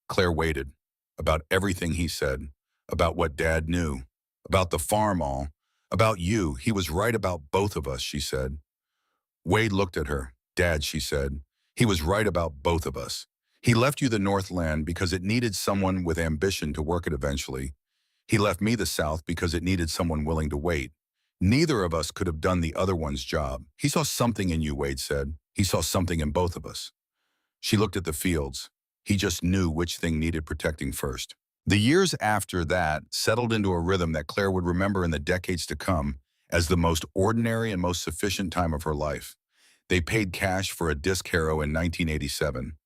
Claire waited. About everything he said, about what Dad knew, about the Farmall, about you. "He was right about both of us," she said. Wade looked at her. "Dad," she said, "he was right about both of us. He left you the Northland because it needed someone with ambition to work it eventually. He left me the South because it needed someone willing to wait. Neither of us could have done the other one's job. He saw something in you," Wade said. "He saw something in both of us." She looked at the fields. He just knew which thing needed protecting first. The years after that settled into a rhythm that Claire would remember in the decades to come as the most ordinary and most sufficient time of her life. They paid cash for a disc harrow in 1987.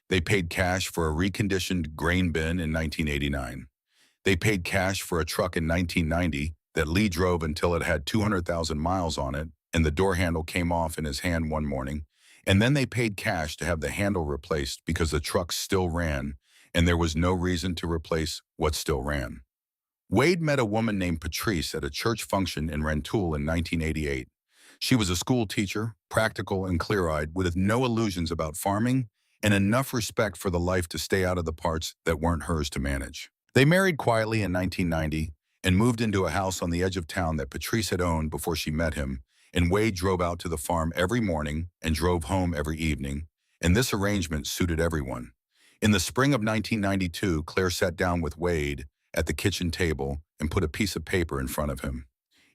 They paid cash for a reconditioned grain bin in 1989. They paid cash for a truck in 1990 that Lee drove until it had 200,000 miles on it and the door handle came off in his hand one morning. And then they paid cash to have the handle replaced because the truck still ran and there was no reason to replace what still ran. Wade met a woman named Patrice at a church function in Rantoul in 1988. She was a school teacher, practical and clear-eyed, with no illusions about farming and enough respect for the life to stay out of the parts that weren't hers to manage. They married quietly in 1990 and moved into a house on the edge of town that Patrice had owned before she met him, and Wade drove out to the farm every morning and drove home every evening, and this arrangement suited everyone. In the spring of 1992, Claire sat down with Wade at the kitchen table and put a piece of paper in front of him.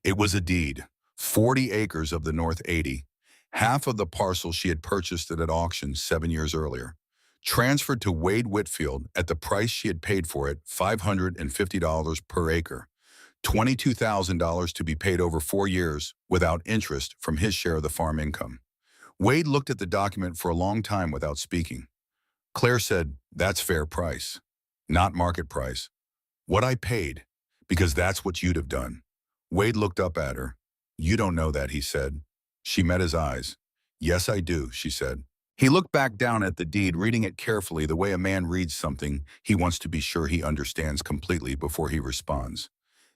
It was a deed, 40 acres of the North 80, half of the parcel she had purchased at auction 7 years earlier, transferred to Wade Whitfield at the price she had paid for it, $550 per acre, $22,000 to be paid over 4 years without interest from his share of the farm income. Wade looked at the document for a long time without speaking. Claire said, "That's fair price, not market price. What I paid, because that's what you'd have done." Wade looked up at her. "You don't know that," he said. She met his eyes. "Yes, I do," she said. He looked back down at the deed, reading it carefully the way a man reads something he wants to be sure he understands completely before he responds.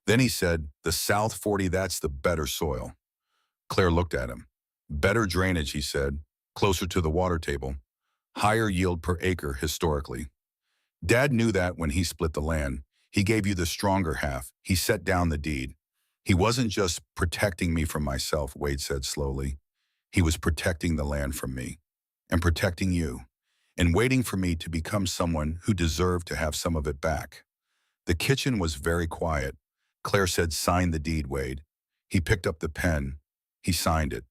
Then he said, "The South 40, that's the better soil." Claire looked at him. "Better drainage," he said, "closer to the water table. Higher yield per acre historically." Dad knew that when he split the land. He gave you the stronger half. He set down the deed. He wasn't just protecting me from myself, Wade said slowly. He was protecting the land from me and protecting you and waiting for me to become someone who deserved to have some of it back. The kitchen was very quiet. Claire said, "Sign the deed, Wade." He picked up the pen. He signed it.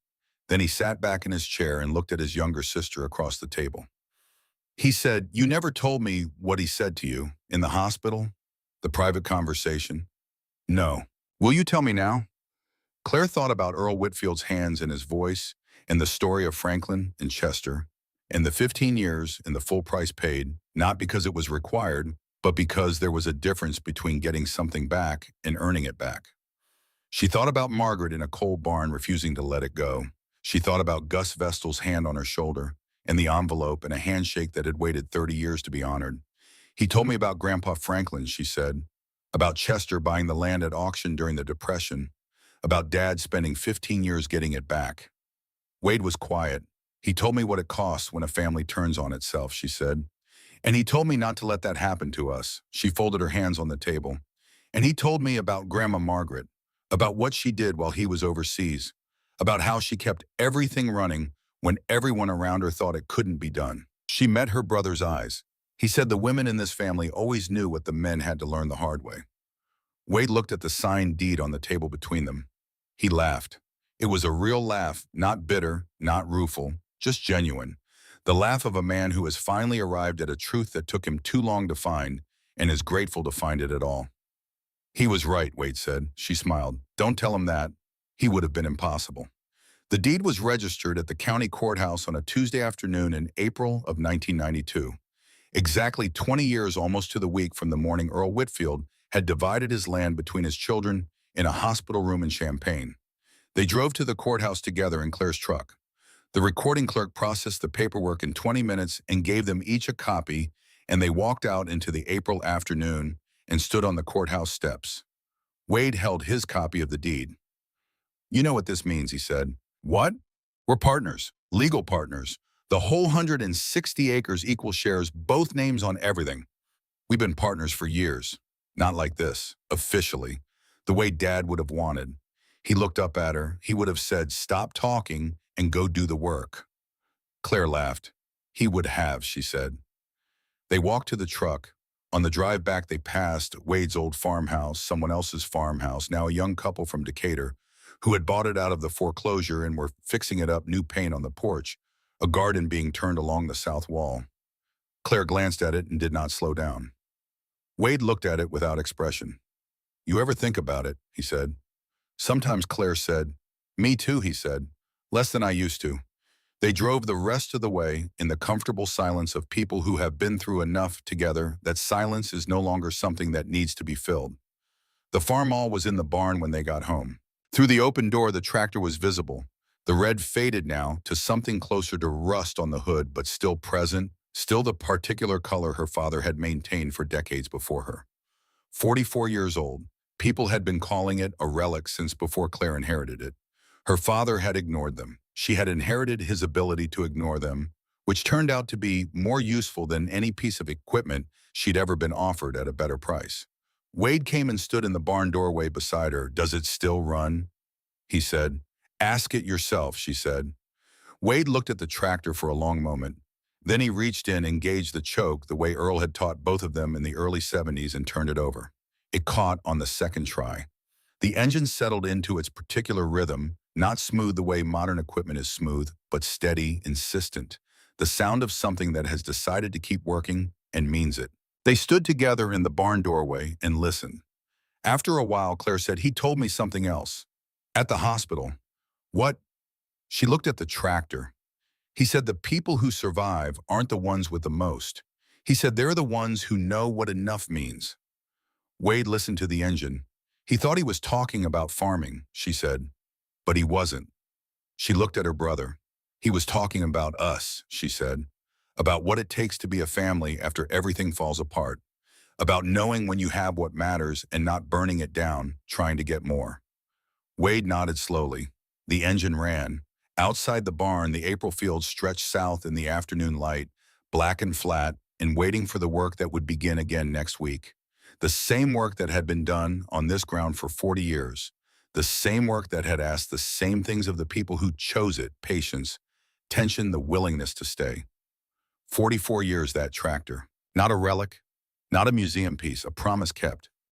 Then he sat back in his chair and looked at his younger sister across the table. He said, "You never told me what he said to you in the hospital, the private conversation." "No." "Will you tell me now?" Claire thought about Earl Whitfield's hands and his voice, and the story of Franklin and Chester, and the 15 years and the full price paid, not because it was required, but because there was a difference between getting something back and earning it back. She thought about Margaret in a coal barn refusing to let it go. She thought about Gus Vestal's hand on her shoulder, and the envelope and a handshake that had waited 30 years to be honored. "He told me about Grandpa Franklin," she said, "about Chester buying the land at auction during the Depression, about Dad spending 15 years getting it back." Wade was quiet. "He told me what it costs when a family turns on itself," she said. "And he told me not to let that happen to us." She folded her hands on the table. "And he told me about Grandma Margaret, about what she did while he was overseas, about how she kept everything running when everyone around her thought it couldn't be done. She met her brother's eyes. He said the women in this family always knew what the men had to learn the hard way." Wade looked at the signed deed on the table between them. He laughed. It was a real laugh, not bitter, not rueful, just genuine. The laugh of a man who has finally arrived at a truth that took him too long to find and is grateful to find it at all. "He was right," Wade said. She smiled. "Don't tell him that. He would have been impossible." The deed was registered at the county courthouse on a Tuesday afternoon in April of 1992. Exactly 20 years almost to the week from the morning Earl Whitfield had divided his land between his children in a hospital room in Champaign. They drove to the courthouse together in Claire's truck. The recording clerk processed the paperwork in 20 minutes and gave them each a copy, and they walked out into the April afternoon and stood on the courthouse steps. Wade held his copy of the deed. "You know what this means," he said. "What?" "We're partners, legal partners. The whole 160 acres equal shares, both names on everything. We've been partners for years. Not like this, officially, the way Dad would have wanted." He looked up at her. He would have said, "Stop talking and go do the work." Claire laughed. "He would have," she said. They walked to the truck. On the drive back, they passed Wade's old farmhouse, someone else's farmhouse, now a young couple from Decatur, who had bought it out of the foreclosure and were fixing it up, new paint on the porch, a garden being turned along the south wall. Claire glanced at it and did not slow down. Wade looked at it without expression. "You ever think about it?" he said. Sometimes, Claire said. "Me too," he said. "Less than I used to." They drove the rest of the way in the comfortable silence of people who have been through enough together that silence is no longer something that needs to be filled. The Farmall was in the barn when they got home. Through the open door, the tractor was visible. The red faded now to something closer to rust on the hood, but still present, still the particular color her father had maintained for decades before her. 44 years old, people had been calling it a relic since before Claire inherited it. Her father had ignored them. She had inherited his ability to ignore them, which turned out to be more useful than any piece of equipment she'd ever been offered at a better price. Wade came and stood in the barn doorway beside her. "Does it still run?" he said. "Ask it yourself," she said. Wade looked at the tractor for a long moment. Then he reached in, engaged the choke the way Earl had taught both of them in the early 70s, and turned it over. It caught on the second try. The engine settled into its particular rhythm, not smooth the way modern equipment is smooth, but steady, insistent. The sound of something that has decided to keep working and means it. They stood together in the barn doorway and listened. After a while, Claire said, "He told me something else. At the hospital." "What?" She looked at the tractor. "He said the people who survive aren't the ones with the most. He said they're the ones who know what enough means." Wade listened to the engine. "He thought he was talking about farming," she said. "But he wasn't." She looked at her brother. "He was talking about us," she said. "About what it takes to be a family after everything falls apart. About knowing when you have what matters and not burning it down, trying to get more." Wade nodded slowly. The engine ran. Outside the barn, the April fields stretched south in the afternoon light, black and flat, and waiting for the work that would begin again next week. The same work that had been done on this ground for 40 years. The same work that had asked the same things of the people who chose it: patience, tension, the willingness to stay. 44 years, that tractor. Not a relic, not a museum piece, a promise kept.